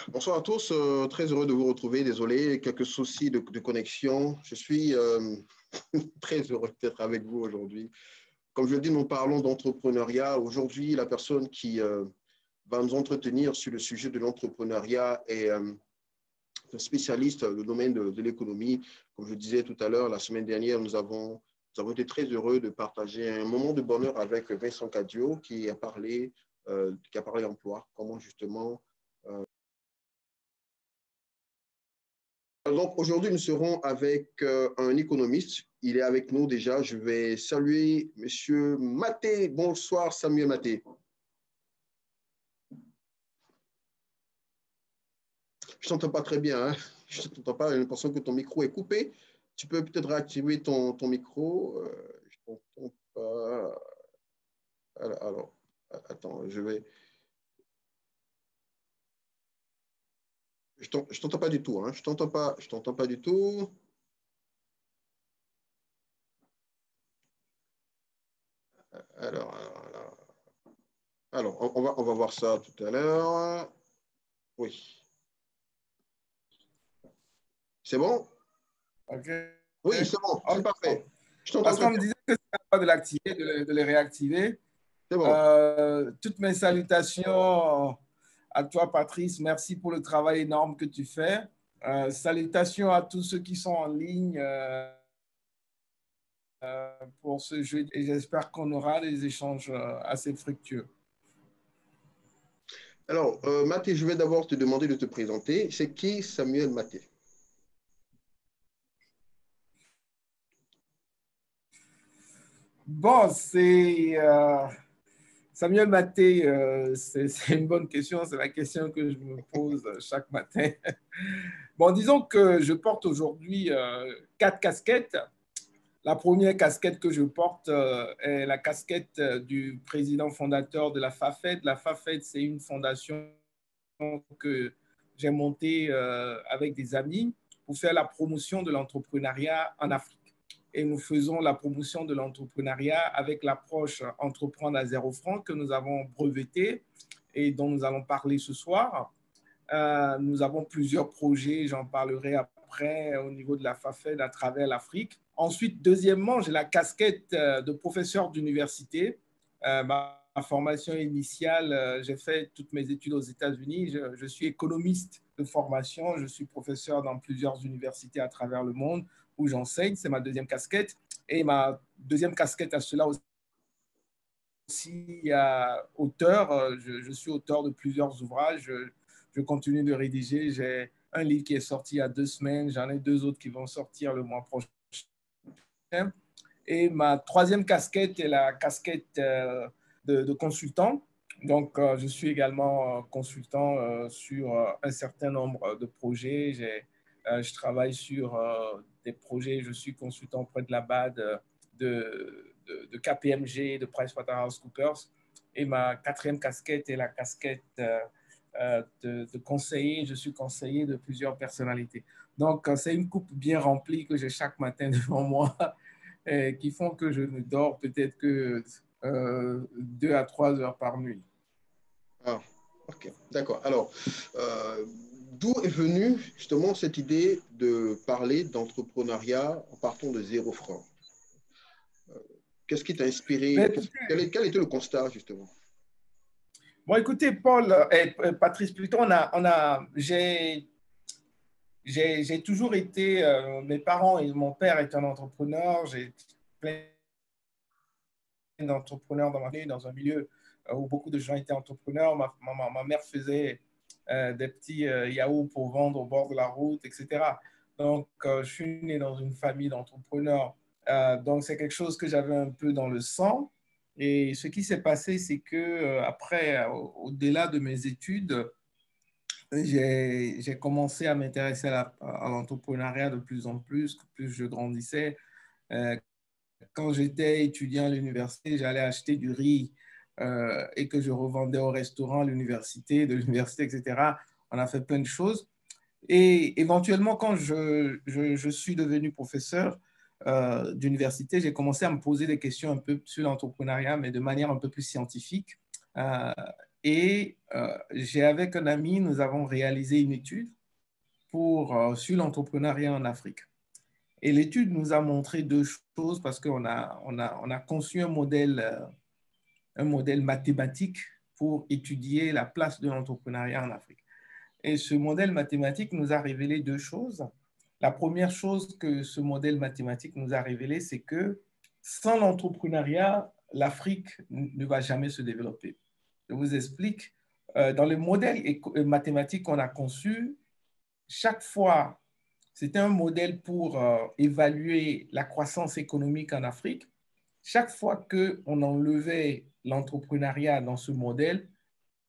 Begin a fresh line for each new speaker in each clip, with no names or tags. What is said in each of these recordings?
Bonsoir à tous, très heureux de vous retrouver. Désolé, quelques soucis de connexion. Je suis très heureux d'être avec vous aujourd'hui. Comme je le dis, nous parlons d'entrepreneuriat. Aujourd'hui, la personne qui va nous entretenir sur le sujet de l'entrepreneuriat est un spécialiste du domaine de l'économie. Comme je disais tout à l'heure, la semaine dernière, nous avons été très heureux de partager un moment de bonheur avec Vincent Cadio qui a parlé emploi, comment justement donc, aujourd'hui, nous serons avec un économiste. Il est avec nous déjà. Je vais saluer Monsieur Maté. Bonsoir, Samuel Maté. Je ne t'entends pas très bien. Hein? Je ne t'entends pas. J'ai l'impression que ton micro est coupé. Tu peux peut-être réactiver ton micro. Je ne t'entends pas. Alors, attends, Je ne t'entends pas du tout. Hein? Je t'entends pas du tout. Alors, on va voir ça tout à l'heure. Oui. C'est bon?
OK.
Oui, c'est bon, c'est
OK.
parfait. Je t'entends
Parce
très
qu'on me
bien.
disait que c'est pas de l'activer, de les réactiver.
C'est bon.
Toutes mes salutations à toi, Patrice. Merci pour le travail énorme que tu fais. Salutations à tous ceux qui sont en ligne pour ce jeu et j'espère qu'on aura des échanges assez fructueux.
Alors, Mathé, je vais d'abord te demander de te présenter. C'est qui Samuel Mathé?
Bon, c'est Samuel Maté, c'est une bonne question. C'est la question que je me pose chaque matin. Bon, disons que je porte aujourd'hui 4 casquettes. La première casquette que je porte est la casquette du président fondateur de la FAFED. La FAFED, c'est une fondation que j'ai montée avec des amis pour faire la promotion de l'entrepreneuriat en Afrique. Et nous faisons la promotion de l'entrepreneuriat avec l'approche Entreprendre à 0 franc que nous avons brevetée et dont nous allons parler ce soir. Nous avons plusieurs projets, j'en parlerai après au niveau de la FAFED à travers l'Afrique. Ensuite, deuxièmement, j'ai la casquette de professeur d'université. Ma formation initiale, j'ai fait toutes mes études aux États-Unis. Je suis économiste de formation. Je suis professeur dans plusieurs universités à travers le monde où j'enseigne. C'est ma deuxième casquette. Et ma deuxième casquette à cela aussi, auteur. Je suis auteur de plusieurs ouvrages. Je continue de rédiger. J'ai un livre qui est sorti il y a 2 semaines. J'en ai 2 autres qui vont sortir le mois prochain. Et ma troisième casquette est la casquette de consultant. Donc, je suis également consultant sur un certain nombre de projets. Je travaille sur des projets. Je suis consultant auprès de la BAD, de KPMG, de PricewaterhouseCoopers. Et ma quatrième casquette est la casquette de conseiller. Je suis conseiller de plusieurs personnalités. Donc, c'est une coupe bien remplie que j'ai chaque matin devant moi qui font que je ne dors peut-être que 2 à 3 heures par nuit.
Ah, ok, d'accord. Alors, d'où est venue justement cette idée de parler d'entrepreneuriat en partant de 0 franc? Qu'est-ce qui t'a inspiré?
Mais écoutez,
Quel était le constat justement?
bon, écoutez, Paul et Patrice, plutôt, j'ai toujours été, mes parents et mon père est un entrepreneur, j'ai plein d'entrepreneurs dans ma famille, dans un milieu où beaucoup de gens étaient entrepreneurs. Ma mère faisait des petits yaourts pour vendre au bord de la route, etc. Donc, je suis né dans une famille d'entrepreneurs. Donc, c'est quelque chose que j'avais un peu dans le sang. Et ce qui s'est passé, c'est que après, au-delà de mes études, j'ai commencé à m'intéresser à l'entrepreneuriat de plus en plus je grandissais. Euh, Quand j'étais étudiant à l'université, j'allais acheter du riz et que je revendais au restaurant, à l'université, de l'université, etc. On a fait plein de choses. Et éventuellement, quand je suis devenu professeur d'université, j'ai commencé à me poser des questions un peu sur l'entrepreneuriat, mais de manière un peu plus scientifique. Euh, Et avec un ami, nous avons réalisé une étude sur l'entrepreneuriat en Afrique. Et l'étude nous a montré deux choses parce qu'on a conçu un modèle mathématique pour étudier la place de l'entrepreneuriat en Afrique. Et ce modèle mathématique nous a révélé deux choses. La première chose que ce modèle mathématique nous a révélé, c'est que sans l'entrepreneuriat, l'Afrique ne va jamais se développer. Je vous explique. Dans le modèle mathématique qu'on a conçu, chaque fois, c'était un modèle pour évaluer la croissance économique en Afrique. Chaque fois qu'on enlevait l'entrepreneuriat dans ce modèle,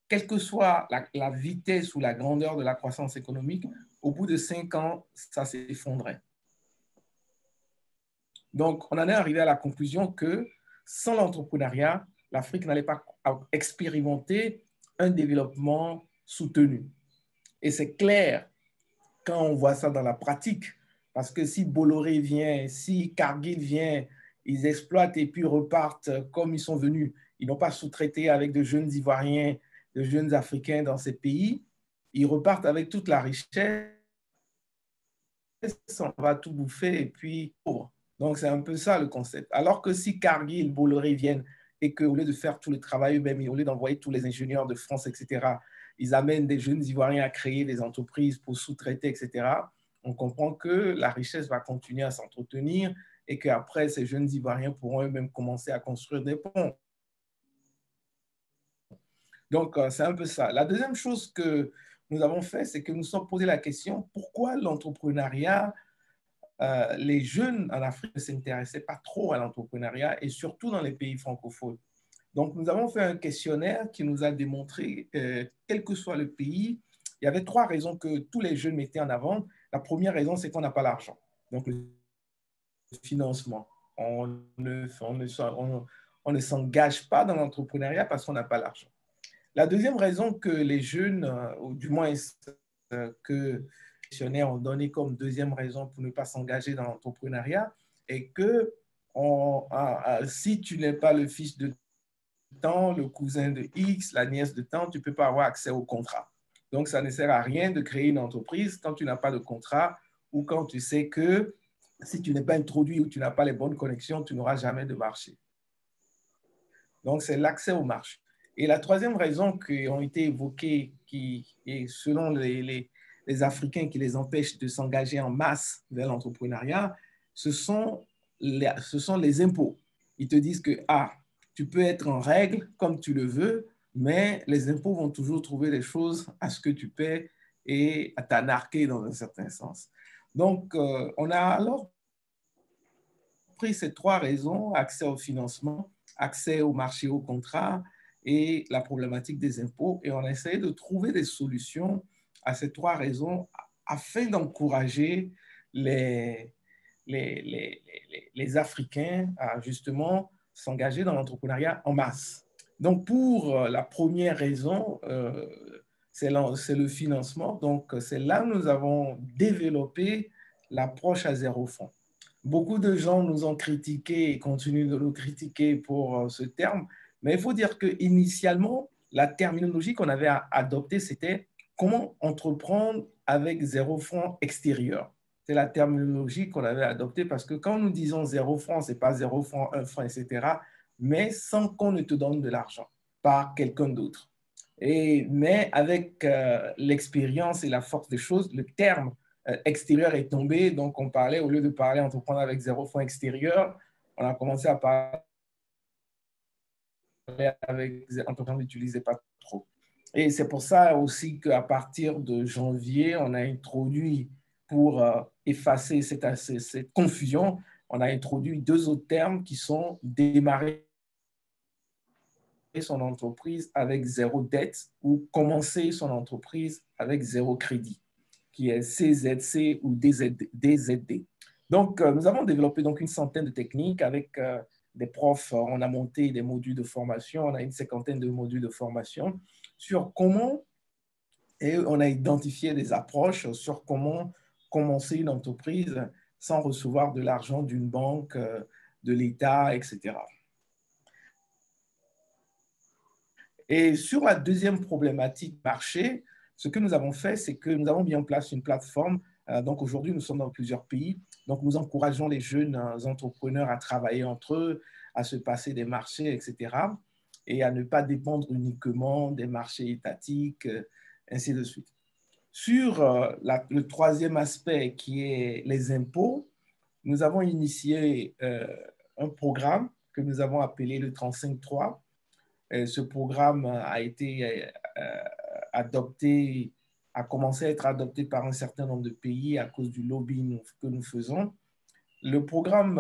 quelle que soit la vitesse ou la grandeur de la croissance économique, au bout de 5 ans, ça s'effondrait. Donc, on en est arrivé à la conclusion que sans l'entrepreneuriat, l'Afrique n'allait pas expérimenter un développement soutenu. Et c'est clair quand on voit ça dans la pratique, parce que si Bolloré vient, si Cargill vient, ils exploitent et puis repartent comme ils sont venus. Ils n'ont pas sous-traité avec de jeunes Ivoiriens, de jeunes Africains dans ces pays. Ils repartent avec toute la richesse, on va tout bouffer et puis pauvre. Donc, c'est un peu ça le concept. Alors que si Cargill, Bolloré viennent et qu'au lieu de faire tout le travail eux-mêmes, au lieu d'envoyer tous les ingénieurs de France, etc., ils amènent des jeunes Ivoiriens à créer des entreprises pour sous-traiter, etc., on comprend que la richesse va continuer à s'entretenir et qu'après, ces jeunes Ivoiriens pourront eux-mêmes commencer à construire des ponts. Donc, c'est un peu ça. La deuxième chose que nous avons fait, c'est que nous nous sommes posé la question, pourquoi l'entrepreneuriat, les jeunes en Afrique ne s'intéressaient pas trop à l'entrepreneuriat et surtout dans les pays francophones. Donc, nous avons fait un questionnaire qui nous a démontré, quel que soit le pays, il y avait 3 raisons que tous les jeunes mettaient en avant. La première raison, c'est qu'on n'a pas l'argent. Donc, le financement. On ne s'engage pas dans l'entrepreneuriat parce qu'on n'a pas l'argent. La deuxième raison que les jeunes, ou du moins que les questionnaires ont donné comme deuxième raison pour ne pas s'engager dans l'entrepreneuriat, est que si tu n'es pas le fils de temps, le cousin de X, la nièce de temps, tu ne peux pas avoir accès au contrat. Donc, ça ne sert à rien de créer une entreprise quand tu n'as pas de contrat ou quand tu sais que si tu n'es pas introduit ou tu n'as pas les bonnes connexions, tu n'auras jamais de marché. Donc, c'est l'accès au marché. Et la troisième raison qui ont été évoquées, qui est selon les Africains qui les empêchent de s'engager en masse vers l'entrepreneuriat, ce sont les impôts. Ils te disent que, tu peux être en règle comme tu le veux, mais les impôts vont toujours trouver des choses à ce que tu paies et à t'anarquer dans un certain sens. Donc, on a alors pris ces 3 raisons, accès au financement, accès au marché au contrat et la problématique des impôts, et on a essayé de trouver des solutions à ces 3 raisons afin d'encourager les Africains à justement s'engager dans l'entrepreneuriat en masse. Donc, pour la première raison, c'est le financement. Donc, c'est là que nous avons développé l'approche à 0 francs. Beaucoup de gens nous ont critiqués et continuent de nous critiquer pour ce terme, mais il faut dire qu'initialement, la terminologie qu'on avait adoptée, c'était comment entreprendre avec 0 francs extérieur. C'est la terminologie qu'on avait adoptée parce que quand nous disons 0 francs, ce n'est pas 0 francs, 1 franc, etc., mais sans qu'on ne te donne de l'argent par quelqu'un d'autre. Mais avec l'expérience et la force des choses, le terme extérieur est tombé. Donc, on parlait, au lieu de parler entreprendre avec 0 franc extérieur, on a commencé à parler avec entreprendre, n'utilisez pas trop. Et c'est pour ça aussi qu'à partir de janvier, on a introduit, pour effacer cette confusion, on a introduit 2 autres termes qui sont démarrer son entreprise avec 0 dette ou commencer son entreprise avec 0 crédit, qui est CZC ou DZD. Donc, nous avons développé donc une centaine de techniques avec des profs. On a monté des modules de formation, on a une 50aine de modules de formation sur comment, et on a identifié des approches sur comment commencer une entreprise sans recevoir de l'argent d'une banque, de l'État, etc. Et sur la deuxième problématique marché, ce que nous avons fait, c'est que nous avons mis en place une plateforme. Donc aujourd'hui, nous sommes dans plusieurs pays. Donc nous encourageons les jeunes entrepreneurs à travailler entre eux, à se passer des marchés, etc. Et à ne pas dépendre uniquement des marchés étatiques, ainsi de suite. Sur le troisième aspect qui est les impôts, nous avons initié un programme que nous avons appelé le 35-3. Ce programme a été adopté, a commencé à être adopté par un certain nombre de pays à cause du lobbying que nous faisons. Le programme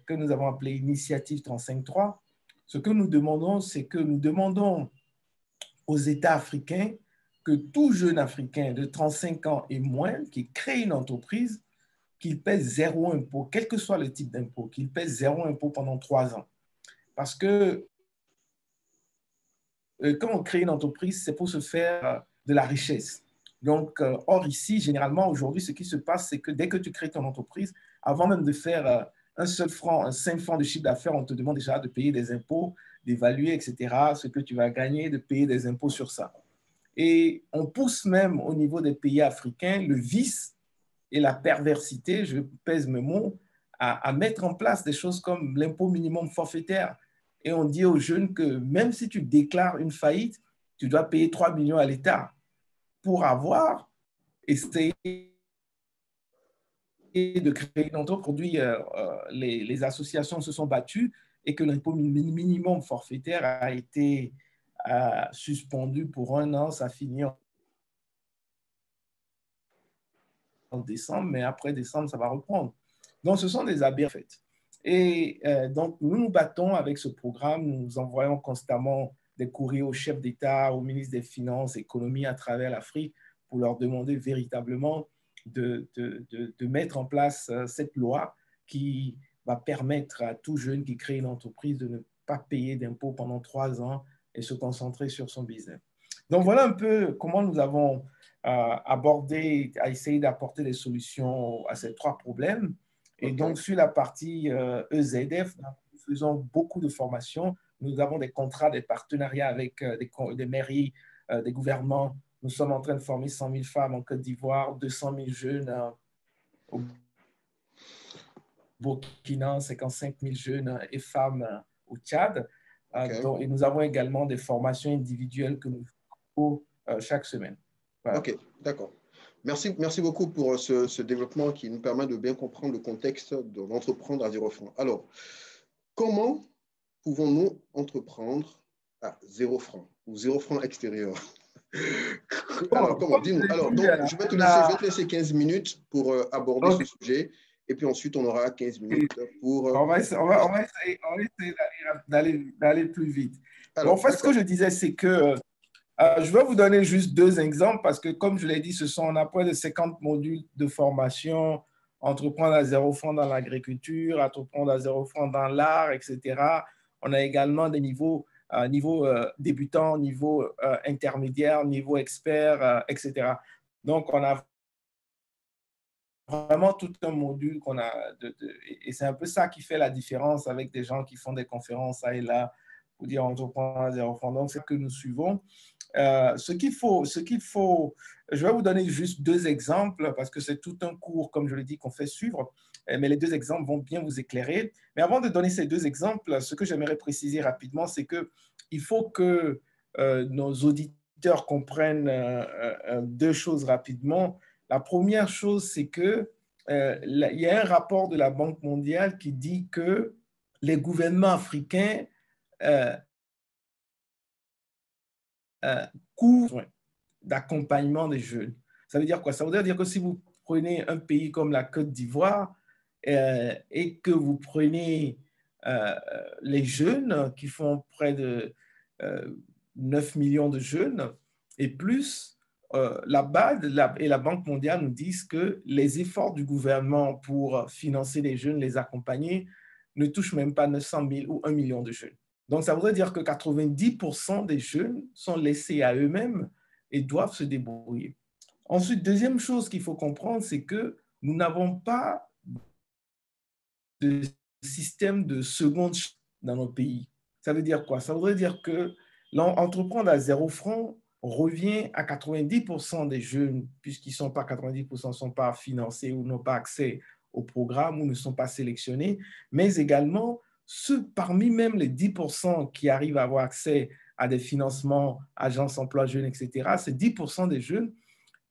que nous avons appelé Initiative 35-3, ce que nous demandons, c'est que nous demandons aux États africains que tout jeune Africain de 35 ans et moins qui crée une entreprise, qu'il paie zéro impôt, quel que soit le type d'impôt, qu'il paie zéro impôt pendant 3 ans. Parce que quand on crée une entreprise, c'est pour se faire de la richesse. Donc, or ici, généralement, aujourd'hui, ce qui se passe, c'est que dès que tu crées ton entreprise, avant même de faire un seul franc, 5 francs de chiffre d'affaires, on te demande déjà de payer des impôts, d'évaluer, etc., ce que tu vas gagner, de payer des impôts sur ça. Et on pousse même au niveau des pays africains le vice et la perversité, je pèse mes mots, à mettre en place des choses comme l'impôt minimum forfaitaire. Et on dit aux jeunes que même si tu déclares une faillite, tu dois payer 3 millions à l'État pour avoir essayé de créer une entreprise. Aujourd'hui, les associations se sont battues et que l'impôt minimum forfaitaire a été suspendu pour 1 an. Ça finit en décembre, mais après décembre, ça va reprendre. Donc, ce sont des aberrations, en fait. Et donc, nous nous battons avec ce programme. Nous envoyons constamment des courriers aux chefs d'État, aux ministres des Finances, économie à travers l'Afrique pour leur demander véritablement de mettre en place cette loi qui va permettre à tout jeune qui crée une entreprise de ne pas payer d'impôts pendant 3 ans et se concentrer sur son business. Donc, voilà un peu comment nous avons aborder, à essayer d'apporter des solutions à ces 3 problèmes. Et donc, sur la partie EZF, nous faisons beaucoup de formations. Nous avons des contrats, des partenariats avec des mairies, des gouvernements. Nous sommes en train de former 100 000 femmes en Côte d'Ivoire, 200 000 jeunes au Burkina, 55 000 jeunes et femmes au Tchad. Et nous avons également des formations individuelles que nous faisons chaque semaine.
Voilà. OK, d'accord. Merci beaucoup pour ce développement qui nous permet de bien comprendre le contexte de l'entreprendre à 0 francs. Alors, comment pouvons-nous entreprendre à 0 francs ou 0 francs extérieur? Alors, comment? Dis-nous. Alors, donc, je vais te laisser 15 minutes pour aborder ce sujet. Et puis ensuite, on aura 15 minutes pour…
On va essayer d'aller plus vite. Alors, en fait, ce que je disais, c'est que je vais vous donner juste 2 exemples parce que, comme je l'ai dit, on a près de 50 modules de formation, entreprendre à 0 francs dans l'agriculture, entreprendre à 0 francs dans l'art, etc. On a également des niveaux, niveau débutant, niveau intermédiaire, niveau expert, etc. Donc, on a vraiment tout un module qu'on a, et c'est un peu ça qui fait la différence avec des gens qui font des conférences ça et là pour dire entreprendre à 0 francs. Donc, c'est ce que nous suivons. Ce qu'il faut, je vais vous donner juste 2 exemples parce que c'est tout un cours, comme je l'ai dit, qu'on fait suivre, mais les 2 exemples vont bien vous éclairer. Mais avant de donner ces 2 exemples, ce que j'aimerais préciser rapidement, c'est qu'il faut que nos auditeurs comprennent 2 choses rapidement. La première chose, c'est qu'il y a un rapport de la Banque mondiale qui dit que les gouvernements africains couvrent d'accompagnement des jeunes. Ça veut dire quoi? Ça veut dire que si vous prenez un pays comme la Côte d'Ivoire et que vous prenez les jeunes qui font près de 9 millions de jeunes et plus, la BAD et la Banque mondiale nous disent que les efforts du gouvernement pour financer les jeunes, les accompagner, ne touchent même pas 900 000 ou 1 million de jeunes. Donc, ça voudrait dire que 90% des jeunes sont laissés à eux-mêmes et doivent se débrouiller. Ensuite, deuxième chose qu'il faut comprendre, c'est que nous n'avons pas de système de seconde chance dans nos pays. Ça veut dire quoi? Ça voudrait dire que Entreprendre à 0 franc revient à 90% des jeunes, puisqu'ils sont pas 90% ne sont pas financés ou n'ont pas accès au programme ou ne sont pas sélectionnés, mais également ceux parmi même les 10% qui arrivent à avoir accès à des financements, agences emploi jeunes, etc., ces 10% des jeunes,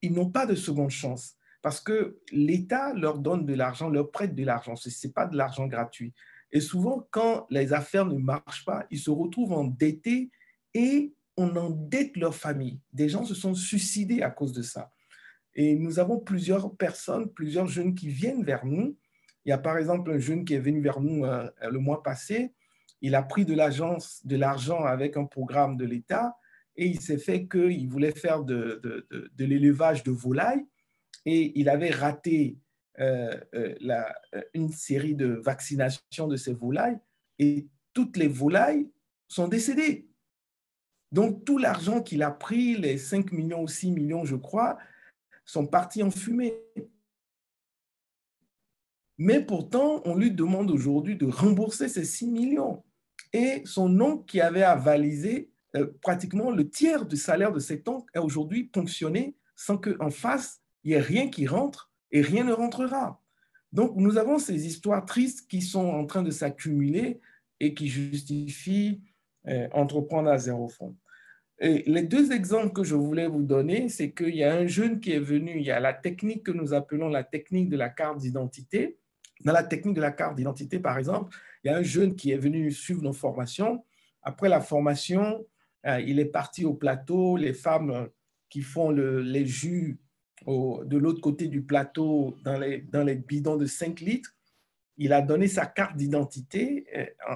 ils n'ont pas de seconde chance parce que l'État leur donne de l'argent, leur prête de l'argent. Ce n'est pas de l'argent gratuit. Et souvent, quand les affaires ne marchent pas, ils se retrouvent endettés et on endette leur famille. Des gens se sont suicidés à cause de ça. Et nous avons plusieurs personnes, plusieurs jeunes qui viennent vers nous. Il y a par exemple un jeune qui est venu vers nous le mois passé. Il a pris de l'argent avec un programme de l'État et il s'est fait qu'il voulait faire de l'élevage de volailles et il avait raté une série de vaccinations de ces volailles et toutes les volailles sont décédées. Donc, tout l'argent qu'il a pris, les 5 millions ou 6 millions, je crois, sont partis en fumée. Mais pourtant, on lui demande aujourd'hui de rembourser ces 6 millions. Et son oncle qui avait avalisé pratiquement le tiers du salaire de cet oncle est aujourd'hui ponctionné sans qu'en face, il n'y ait rien qui rentre et rien ne rentrera. Donc, nous avons ces histoires tristes qui sont en train de s'accumuler et qui justifient entreprendre à 0 franc. Et les deux exemples que je voulais vous donner, c'est qu'il y a un jeune qui est venu, il y a la technique que nous appelons la technique de la carte d'identité. Dans la technique de la carte d'identité, par exemple, il y a un jeune qui est venu suivre nos formations. Après la formation, il est parti au plateau. Les femmes qui font les jus de l'autre côté du plateau dans les bidons de 5 litres, il a donné sa carte d'identité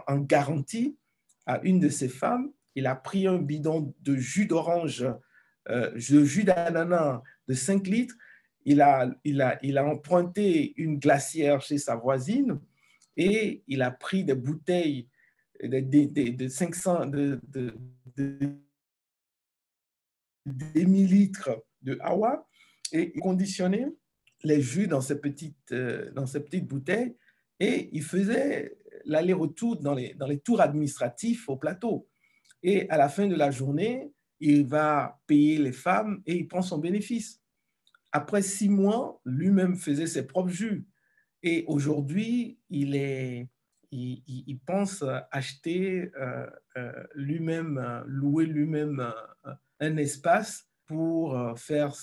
en garantie à une de ces femmes. Il a pris un bidon de jus d'orange, de jus d'ananas de 5 litres. Il a emprunté une glacière chez sa voisine et il a pris des bouteilles de 500 millilitres de Awa et il conditionnait les jus dans ces petites bouteilles et il faisait l'aller-retour dans les tours administratifs au plateau. Et à la fin de la journée, il va payer les femmes et il prend son bénéfice. Après 6 mois, lui-même faisait ses propres jus. Et aujourd'hui, il pense acheter lui-même, louer lui-même un espace pour faire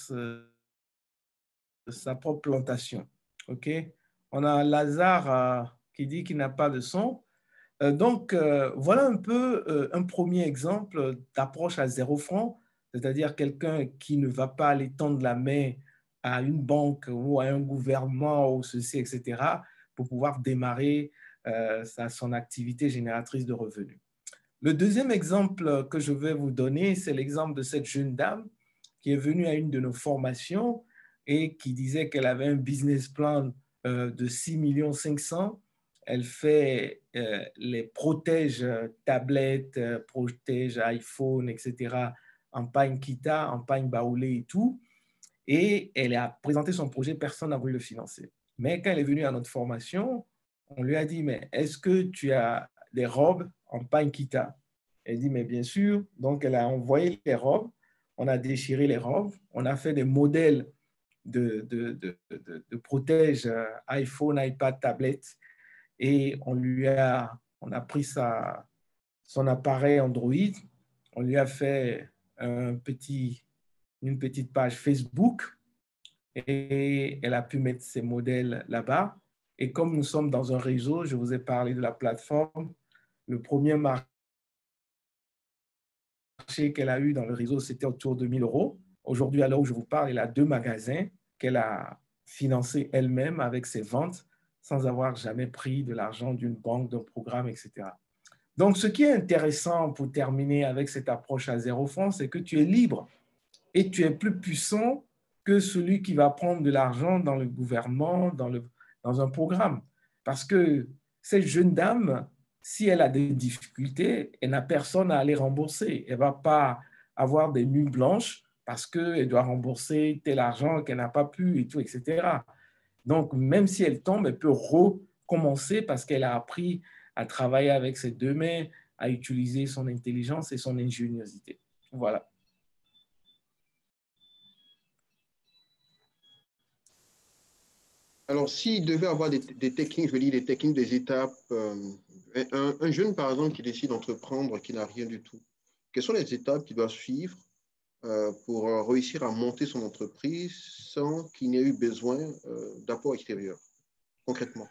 sa propre plantation. OK? On a Lazare qui dit qu'il n'a pas de son. Donc, voilà un peu un premier exemple d'approche à 0 franc, c'est-à-dire quelqu'un qui ne va pas aller tendre la main à une banque ou à un gouvernement ou ceci, etc., pour pouvoir démarrer son activité génératrice de revenus. Le deuxième exemple que je vais vous donner, c'est l'exemple de cette jeune dame qui est venue à une de nos formations et qui disait qu'elle avait un business plan de 6,5 millions. Elle fait les protèges tablettes, protèges iPhone, etc., en pagne Kita, en pagne baoulé et tout. Et elle a présenté son projet, personne n'a voulu le financer. Mais quand elle est venue à notre formation, on lui a dit, mais est-ce que tu as des robes en pagne Kita? Elle dit, mais bien sûr. Donc, elle a envoyé les robes, on a déchiré les robes, on a fait des modèles de protèges iPhone, iPad, tablette, et on a pris son appareil Android, on lui a fait une petite page Facebook et elle a pu mettre ses modèles là-bas. Et comme nous sommes dans un réseau, je vous ai parlé de la plateforme, le premier marché qu'elle a eu dans le réseau, c'était autour de 1 000 €. Aujourd'hui, à l'heure où je vous parle, elle a 2 magasins qu'elle a financés elle-même avec ses ventes sans avoir jamais pris de l'argent d'une banque, d'un programme, etc. Donc, ce qui est intéressant pour terminer avec cette approche à 0 franc, c'est que tu es libre et tu es plus puissant que celui qui va prendre de l'argent dans le gouvernement, dans un programme. Parce que cette jeune dame, si elle a des difficultés, elle n'a personne à aller rembourser. Elle ne va pas avoir des nuits blanches parce qu'elle doit rembourser tel argent qu'elle n'a pas pu et tout, etc. Donc, même si elle tombe, elle peut recommencer parce qu'elle a appris à travailler avec ses 2 mains, à utiliser son intelligence et son ingéniosité. Voilà.
Alors, s'il devait avoir des techniques, je veux dire des techniques, des étapes, un jeune, par exemple, qui décide d'entreprendre, qui n'a rien du tout, quelles sont les étapes qu'il doit suivre pour réussir à monter son entreprise sans qu'il n'ait eu besoin d'apport extérieur, concrètement?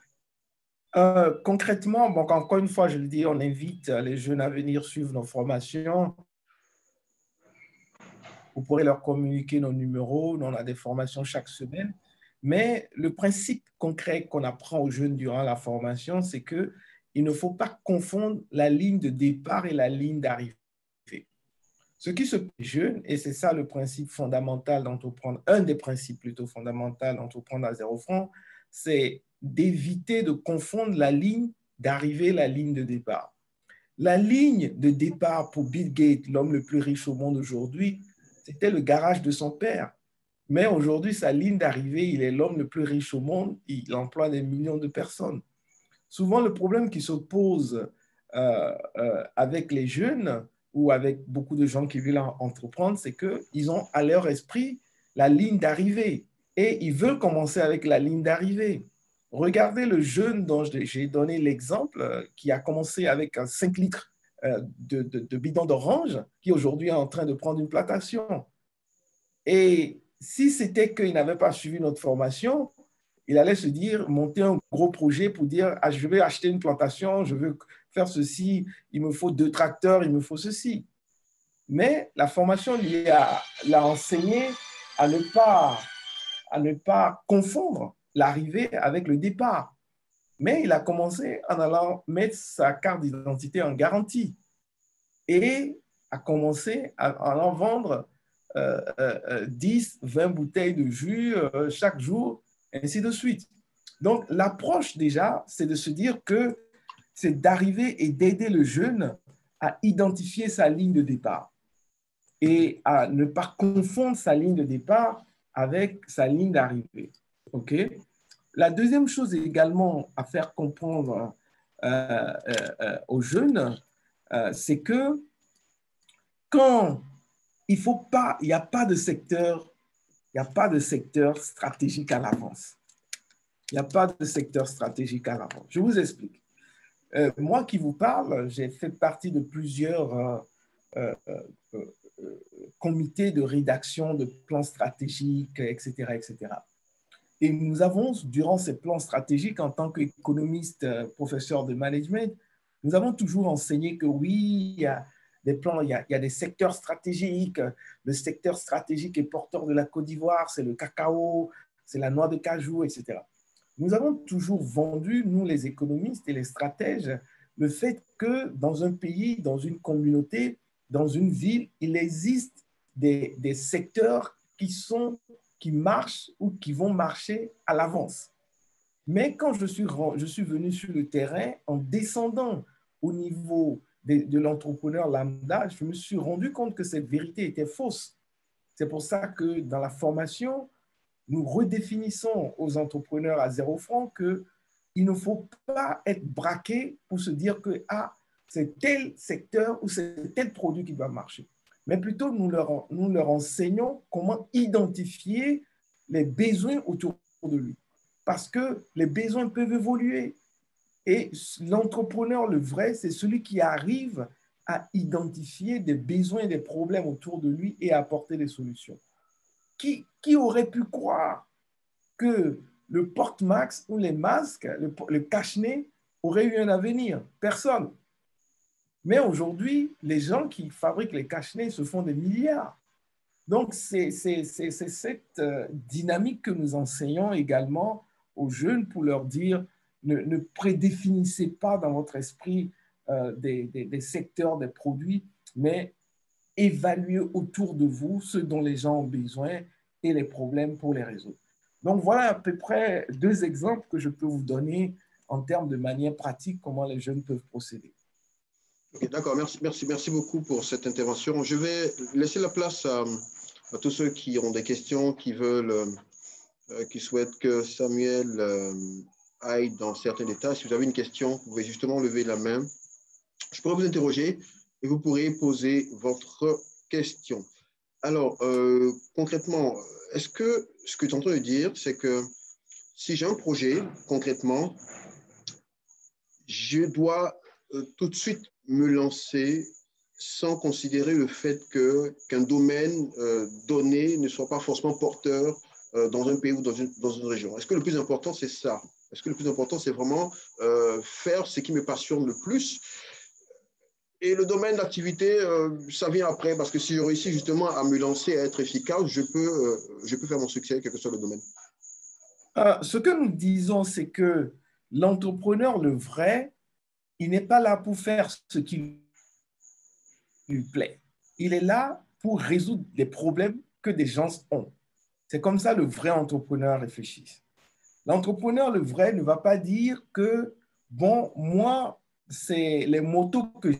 Concrètement, donc encore une fois, je le dis, on invite les jeunes à venir suivre nos formations. Vous pourrez leur communiquer nos numéros. Nous, on a des formations chaque semaine. Mais le principe concret qu'on apprend aux jeunes durant la formation, c'est qu'il ne faut pas confondre la ligne de départ et la ligne d'arrivée. Ce qui se passe jeune, et c'est ça le principe fondamental d'entreprendre, un des principes plutôt fondamentaux d'entreprendre à 0 francs, c'est d'éviter de confondre la ligne d'arrivée et la ligne de départ. La ligne de départ pour Bill Gates, l'homme le plus riche au monde aujourd'hui, c'était le garage de son père. Mais aujourd'hui, sa ligne d'arrivée, il est l'homme le plus riche au monde, il emploie des millions de personnes. Souvent, le problème qui se pose avec les jeunes ou avec beaucoup de gens qui veulent entreprendre, c'est qu'ils ont à leur esprit la ligne d'arrivée et ils veulent commencer avec la ligne d'arrivée. Regardez le jeune dont j'ai donné l'exemple, qui a commencé avec un 5 litres de bidon d'orange, qui aujourd'hui est en train de prendre une plantation. Et si c'était qu'il n'avait pas suivi notre formation, il allait se dire, monter un gros projet pour dire, ah, je vais acheter une plantation, je veux faire ceci, il me faut 2 tracteurs, il me faut ceci. Mais la formation l'a enseigné à ne pas confondre l'arrivée avec le départ. Mais il a commencé en allant mettre sa carte d'identité en garantie et a commencé en allant vendre 10, 20 bouteilles de jus chaque jour, ainsi de suite. Donc, l'approche déjà, c'est de se dire que c'est d'arriver et d'aider le jeune à identifier sa ligne de départ et à ne pas confondre sa ligne de départ avec sa ligne d'arrivée. OK? La deuxième chose également à faire comprendre aux jeunes, c'est que quand il faut pas, il n'y a pas de secteur, il n'y a pas de secteur stratégique à l'avance. Il n'y a pas de secteur stratégique à l'avance. Je vous explique. Moi qui vous parle, j'ai fait partie de plusieurs comités de rédaction de plans stratégiques, etc., etc. Et nous avons, durant ces plans stratégiques, en tant qu'économiste, professeur de management, nous avons toujours enseigné que oui, il y a des plans, il y a des secteurs stratégiques. Le secteur stratégique et porteur de la Côte d'Ivoire, c'est le cacao, c'est la noix de cajou, etc. Nous avons toujours vendu, nous les économistes et les stratèges, le fait que dans un pays, dans une communauté, dans une ville, il existe des secteurs qui marchent ou qui vont marcher à l'avance. Mais quand je suis venu sur le terrain, en descendant au niveau de l'entrepreneur lambda, je me suis rendu compte que cette vérité était fausse. C'est pour ça que dans la formation, nous redéfinissons aux entrepreneurs à 0 francs qu'il ne faut pas être braqué pour se dire que ah, c'est tel secteur ou c'est tel produit qui va marcher. Mais plutôt, nous leur enseignons comment identifier les besoins autour de lui. Parce que les besoins peuvent évoluer. Et l'entrepreneur, le vrai, c'est celui qui arrive à identifier des besoins et des problèmes autour de lui et à apporter des solutions. Qui aurait pu croire que le porte-max ou les masques, le cache-nez, auraient eu un avenir? Personne. Mais aujourd'hui, les gens qui fabriquent les cache-nez se font des milliards. Donc, c'est cette dynamique que nous enseignons également aux jeunes pour leur dire ne prédéfinissez pas dans votre esprit des secteurs, des produits, mais évaluez autour de vous ce dont les gens ont besoin et les problèmes pour les résoudre. Donc, voilà à peu près 2 exemples que je peux vous donner en termes de manière pratique, comment les jeunes peuvent procéder.
Okay, d'accord, merci beaucoup pour cette intervention. Je vais laisser la place à tous ceux qui ont des questions, qui souhaitent que Samuel aille dans certains détails. Si vous avez une question, vous pouvez justement lever la main. je pourrais vous interroger et vous pourrez poser votre question. Alors, concrètement, est-ce que ce que tu es en train de dire, c'est que si j'ai un projet, concrètement, je dois tout de suite me lancer sans considérer le fait qu'un domaine donné ne soit pas forcément porteur dans un pays ou dans une région. Est-ce que le plus important, c'est ça? Est-ce que le plus important, c'est vraiment faire ce qui me passionne le plus? Et le domaine d'activité, ça vient après, parce que si je réussis justement à me lancer, à être efficace, je peux faire mon succès, quel que soit le domaine.
Ce que nous disons, c'est que l'entrepreneur, le vrai, il n'est pas là pour faire ce qui lui plaît. Il est là pour résoudre les problèmes que des gens ont. C'est comme ça le vrai entrepreneur réfléchit. L'entrepreneur, le vrai, ne va pas dire que, bon, moi, c'est les motos que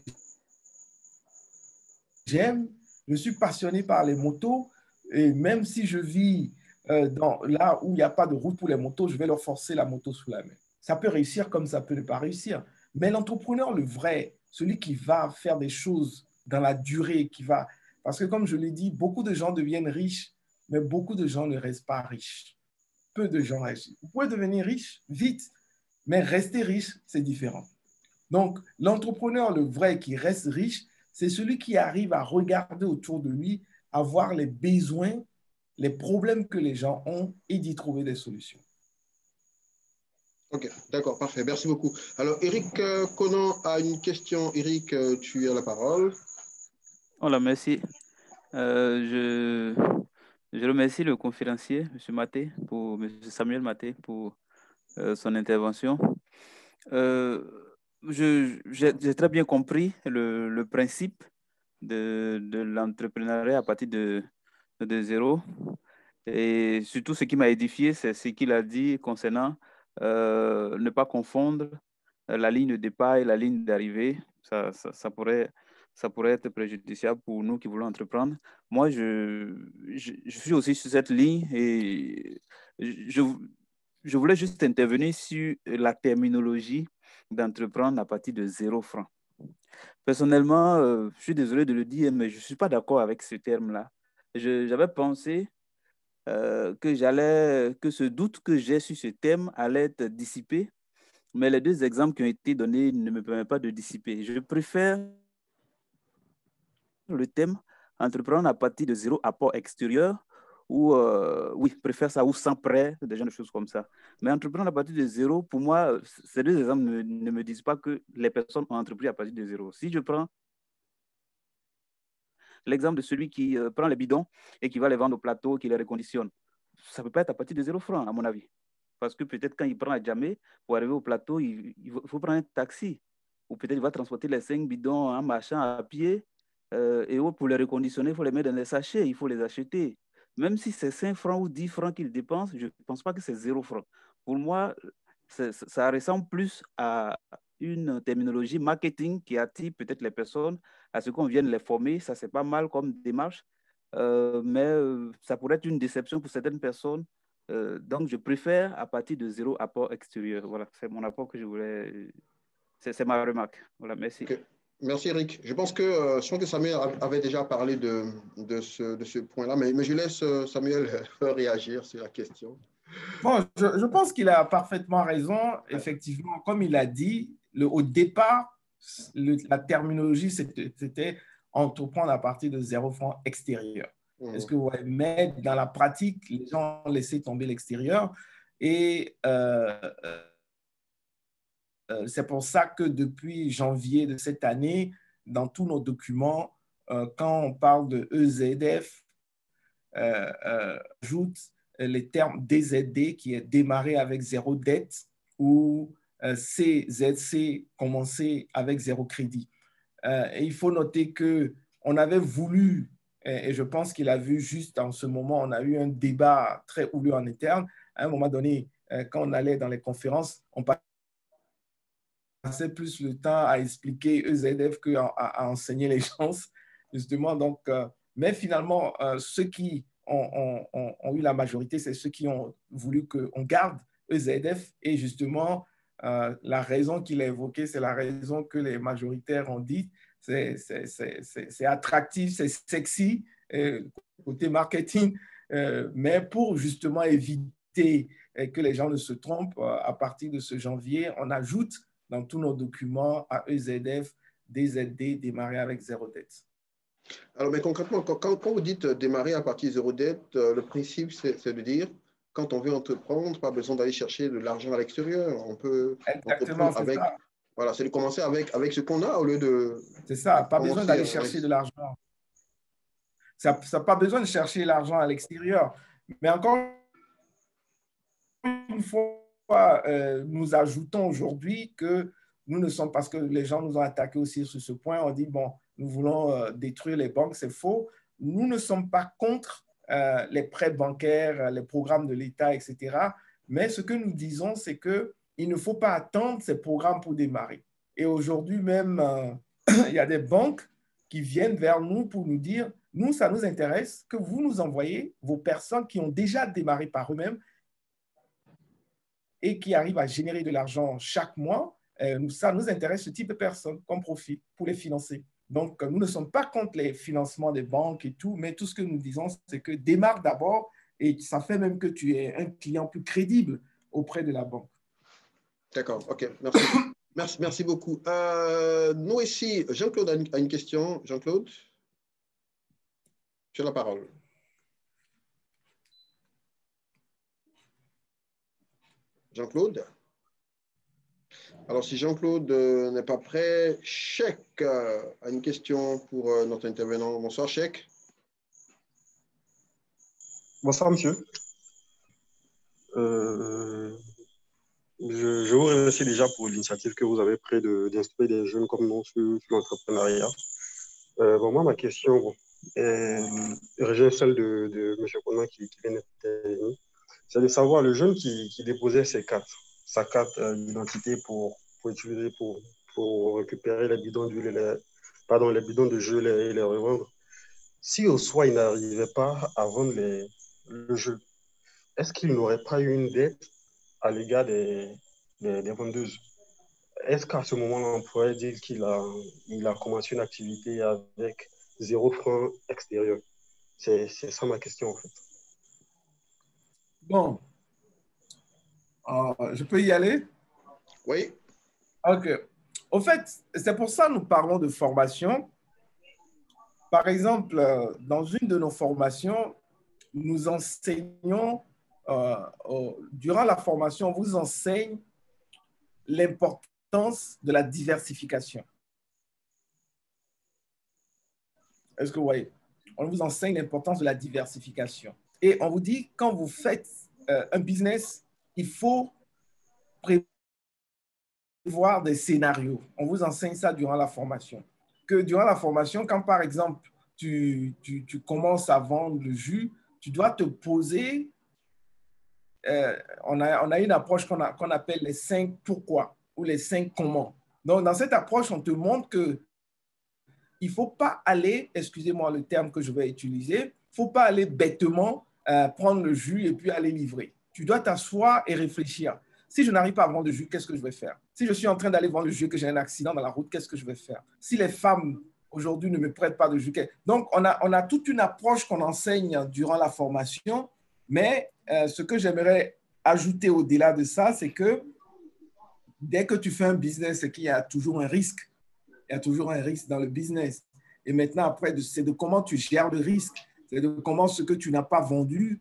j'aime, je suis passionné par les motos, et même si je vis là où il n'y a pas de route pour les motos, je vais leur forcer la moto sous la main. Ça peut réussir comme ça peut ne pas réussir. Mais l'entrepreneur, le vrai, celui qui va faire des choses dans la durée, qui va... Parce que comme je l'ai dit, beaucoup de gens deviennent riches, mais beaucoup de gens ne restent pas riches. Peu de gens restent. Vous pouvez devenir riche vite, mais rester riche, c'est différent. Donc, l'entrepreneur, le vrai, qui reste riche, c'est celui qui arrive à regarder autour de lui, à voir les besoins, les problèmes que les gens ont et d'y trouver des solutions.
Ok, d'accord, parfait. Merci beaucoup. Alors, Eric Conan a une question. Eric, tu as la parole.
Voilà, merci. Je remercie le conférencier, M. Samuel Maté, pour son intervention. J'ai très bien compris le principe de l'entrepreneuriat à partir de zéro. Et surtout, ce qui m'a édifié, c'est ce qu'il a dit concernant ne pas confondre la ligne de départ et la ligne d'arrivée. Ça pourrait être préjudiciable pour nous qui voulons entreprendre. Moi, je suis aussi sur cette ligne et je, je voulais juste intervenir sur la terminologie d'entreprendre à partir de 0 francs. Personnellement, je suis désolé de le dire, mais je ne suis pas d'accord avec ce terme-là. J'avais pensé que ce doute que j'ai sur ce thème allait être dissipé, mais les deux exemples qui ont été donnés ne me permettent pas de dissiper. Je préfère le thème entreprendre à partir de 0 apport extérieur ou, oui, je préfère ça, ou sans prêt, des gens de choses comme ça. Mais entreprendre à partir de zéro, pour moi, ces deux exemples ne me disent pas que les personnes ont entrepris à partir de zéro. Si je prends l'exemple de celui qui prend les bidons et qui va les vendre au plateau, qui les reconditionne, ça ne peut pas être à partir de 0 francs, à mon avis. Parce que peut-être quand il prend à Djamé, pour arriver au plateau, il faut prendre un taxi. Ou peut-être il va transporter les 5 bidons en marchant à pied. Et pour les reconditionner, il faut les mettre dans des sachets, il faut les acheter. Même si c'est 5 francs ou 10 francs qu'il dépense, je ne pense pas que c'est 0 francs. Pour moi, ça ressemble plus à une terminologie marketing qui attire peut-être les personnes à ce qu'on vienne les former. Ça, c'est pas mal comme démarche, mais ça pourrait être une déception pour certaines personnes. Donc, je préfère à partir de 0 apport extérieur. Voilà, c'est mon apport que je voulais. C'est ma remarque. Voilà, merci.
Okay. Merci, Eric. Je pense que Samuel avait déjà parlé de ce point-là, mais je laisse Samuel réagir sur la question.
Bon, je pense qu'il a parfaitement raison. Effectivement, comme il a dit, au départ, la terminologie, c'était entreprendre à partir de 0 francs extérieur. Est-ce que vous voyez, mais dans la pratique, les gens ont laissé tomber l'extérieur. Et c'est pour ça que depuis janvier de cette année, dans tous nos documents, quand on parle de EZF, ajoute les termes DZD qui est démarré avec zéro dette ou CZC commencé avec zéro crédit. Et il faut noter qu'on avait voulu, et je pense qu'il a vu juste en ce moment, on a eu un débat très houleux en interne. À un moment donné, quand on allait dans les conférences, on passait plus le temps à expliquer EZF qu'à enseigner les gens, justement. Donc, mais finalement, ceux qui ont eu la majorité, c'est ceux qui ont voulu qu'on garde EZF et justement, La raison qu'il a évoquée, c'est la raison que les majoritaires ont dit. C'est attractif, c'est sexy, côté marketing, mais pour justement éviter que les gens ne se trompent, à partir de ce janvier, on ajoute dans tous nos documents à EZF DZD, démarrer avec zéro dette.
Alors, mais concrètement, quand vous dites démarrer à partir de zéro dette, le principe, c'est de dire, quand on veut entreprendre, pas besoin d'aller chercher de l'argent à l'extérieur. On peut entreprendre avec, ça. Voilà, c'est de commencer avec ce qu'on a au lieu de...
C'est ça, pas besoin d'aller chercher de l'argent. Ça n'a pas besoin de chercher l'argent à l'extérieur. Mais encore une fois, nous ajoutons aujourd'hui que nous ne sommes, parce que les gens nous ont attaqué aussi sur ce point, on dit, bon, nous voulons détruire les banques, c'est faux. Nous ne sommes pas contre les prêts bancaires, les programmes de l'État, etc. Mais ce que nous disons, c'est qu'il ne faut pas attendre ces programmes pour démarrer. Et aujourd'hui même, il y a des banques qui viennent vers nous pour nous dire, nous, ça nous intéresse que vous nous envoyez vos personnes qui ont déjà démarré par eux-mêmes et qui arrivent à générer de l'argent chaque mois. Ça nous intéresse ce type de personnes comme profit pour les financer. Donc, nous ne sommes pas contre les financements des banques et tout, mais tout ce que nous disons, c'est que démarre d'abord et ça fait même que tu es un client plus crédible auprès de la banque.
D'accord, OK, merci. Merci beaucoup. Nous ici, Jean-Claude a une question. Jean-Claude, tu as la parole. Jean-Claude? Alors, si Jean-Claude n'est pas prêt, Cheikh a une question pour notre intervenant. Bonsoir, Cheikh.
Bonsoir, monsieur. Je vous remercie déjà pour l'initiative que vous avez prise d'instruire des jeunes comme nous sur l'entrepreneuriat. Moi, ma question rejoint celle de M. Conan qui vient d'intervenir. C'est de savoir le jeune qui déposait sa carte d'identité pour utiliser pour récupérer les bidons d'huile, les bidons de jeu et les revendre. Si au soir il n'arrivait pas à vendre le jeu, est-ce qu'il n'aurait pas eu une dette à l'égard des vendeuses? Est-ce qu'à ce moment-là, on pourrait dire qu'il a commencé une activité avec 0 franc extérieur? C'est ça ma question, en fait.
Bon. Je peux y aller?
Oui.
OK. Au fait, c'est pour ça que nous parlons de formation. Par exemple, dans une de nos formations, nous enseignons, durant la formation, on vous enseigne l'importance de la diversification. Est-ce que vous voyez? On vous enseigne l'importance de la diversification. Et on vous dit, quand vous faites un business, il faut prévoir des scénarios. On vous enseigne ça durant la formation. Que durant la formation, quand par exemple, tu commences à vendre le jus, tu dois te poser, on a une approche qu'on appelle les 5 pourquoi ou les 5 comment. Donc, dans cette approche, on te montre que il ne faut pas aller, excusez-moi le terme que je vais utiliser, il ne faut pas aller bêtement prendre le jus et puis aller livrer. Tu dois t'asseoir et réfléchir. Si je n'arrive pas à vendre le jus, qu'est-ce que je vais faire? Si je suis en train d'aller vendre le jus et que j'ai un accident dans la route, qu'est-ce que je vais faire? Si les femmes aujourd'hui ne me prêtent pas de jus, donc on a toute une approche qu'on enseigne durant la formation, mais ce que j'aimerais ajouter au-delà de ça, c'est que dès que tu fais un business, c'est qu'il y a toujours un risque. Il y a toujours un risque dans le business. Et maintenant, après, c'est de comment tu gères le risque. C'est de comment ce que tu n'as pas vendu,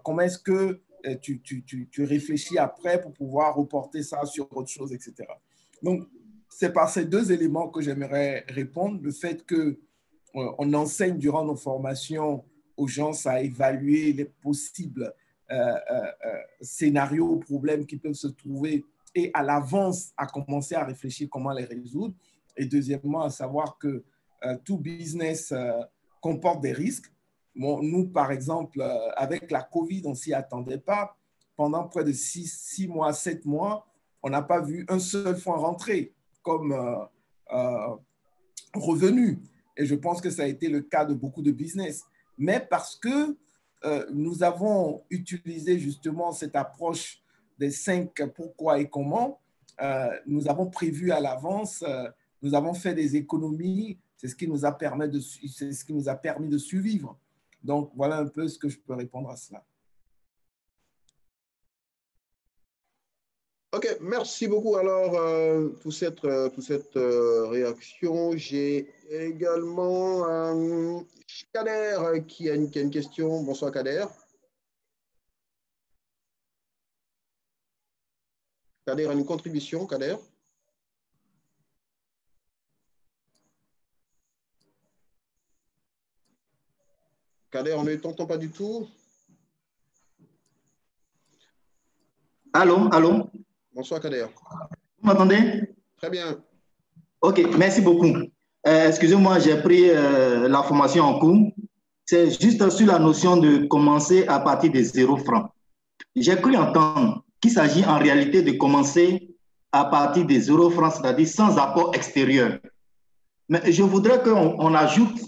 comment est-ce que tu réfléchis après pour pouvoir reporter ça sur autre chose, etc. Donc, c'est par ces deux éléments que j'aimerais répondre. Le fait qu'on enseigne durant nos formations aux gens à évaluer les possibles scénarios ou problèmes qui peuvent se trouver et à l'avance à commencer à réfléchir comment les résoudre. Et deuxièmement, à savoir que tout business comporte des risques. Bon, nous, par exemple, avec la COVID, on ne s'y attendait pas. Pendant près de 6 mois, 7 mois, on n'a pas vu un seul fonds rentrer comme revenu. Et je pense que ça a été le cas de beaucoup de business. Mais parce que nous avons utilisé justement cette approche des 5 pourquoi et comment, nous avons prévu à l'avance, nous avons fait des économies, c'est ce qui nous a permis de survivre. Donc, voilà un peu ce que je peux répondre à cela.
OK, merci beaucoup alors pour cette réaction. J'ai également Kader qui a une question. Bonsoir Kader. Kader a une contribution, Kader. Kader, on ne t'entend pas du tout.
Allô, allô?
Bonsoir Kader.
Vous m'entendez?
Très bien.
OK, merci beaucoup. Excusez-moi, j'ai pris la formation en cours. C'est juste sur la notion de commencer à partir de 0 francs. J'ai cru entendre qu'il s'agit en réalité de commencer à partir de 0 francs, c'est-à-dire sans apport extérieur. Mais je voudrais qu'on ajoute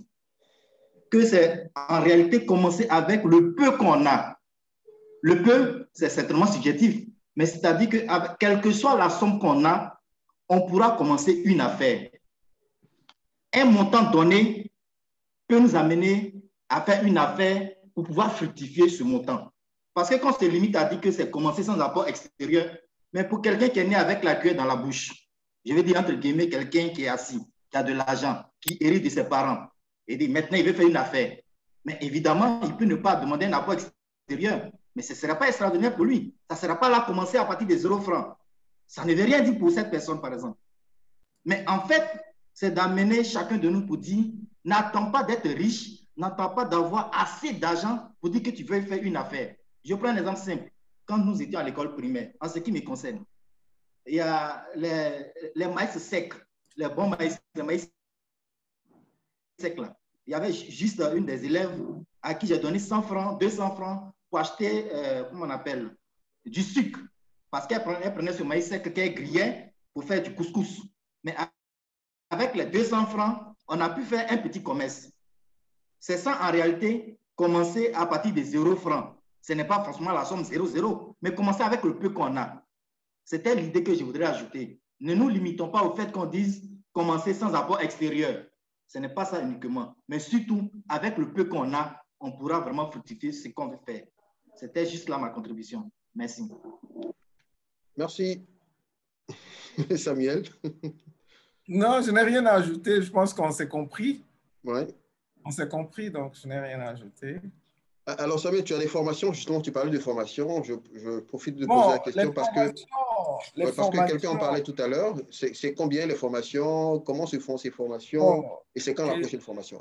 que c'est en réalité commencer avec le peu qu'on a. Le peu, c'est certainement subjectif, mais c'est-à-dire que quelle que soit la somme qu'on a, on pourra commencer une affaire. Un montant donné peut nous amener à faire une affaire pour pouvoir fructifier ce montant. Parce que quand on se limite à dire que c'est commencer sans apport extérieur, mais pour quelqu'un qui est né avec la cuillère dans la bouche, je veux dire entre guillemets quelqu'un qui est assis, qui a de l'argent, qui hérite de ses parents, et dit maintenant il veut faire une affaire. Mais évidemment, il peut ne pas demander un apport extérieur, mais ce ne sera pas extraordinaire pour lui. Ça ne sera pas là commencer à partir de 0 francs. Ça ne veut rien dire pour cette personne, par exemple. Mais en fait, c'est d'amener chacun de nous pour dire, n'attends pas d'être riche, n'attends pas d'avoir assez d'argent pour dire que tu veux faire une affaire. Je prends un exemple simple. Quand nous étions à l'école primaire, en ce qui me concerne, il y a les maïs secs, les bons maïs, les maïs secs là. Il y avait juste une des élèves à qui j'ai donné 100 francs, 200 francs pour acheter, comment on appelle, du sucre. Parce qu'elle prenait ce maïs sec qu'elle grillait pour faire du couscous. Mais avec les 200 francs, on a pu faire un petit commerce. C'est ça en réalité, commencer à partir de 0 francs. Ce n'est pas forcément la somme 0,0, mais commencer avec le peu qu'on a. C'était l'idée que je voudrais ajouter. Ne nous limitons pas au fait qu'on dise commencer sans apport extérieur. Ce n'est pas ça uniquement, mais surtout avec le peu qu'on a, on pourra vraiment fructifier ce qu'on veut faire. C'était juste là ma contribution. Merci.
Merci. Samuel.
Non, je n'ai rien à ajouter. Je pense qu'on s'est compris.
Oui.
On s'est compris, donc je n'ai rien à ajouter.
Alors, Samuel, tu as des formations, justement, tu parlais de formations. Je profite de poser la question parce que quelqu'un en parlait tout à l'heure. C'est combien les formations? Comment se font ces formations? Et c'est quand la prochaine formation?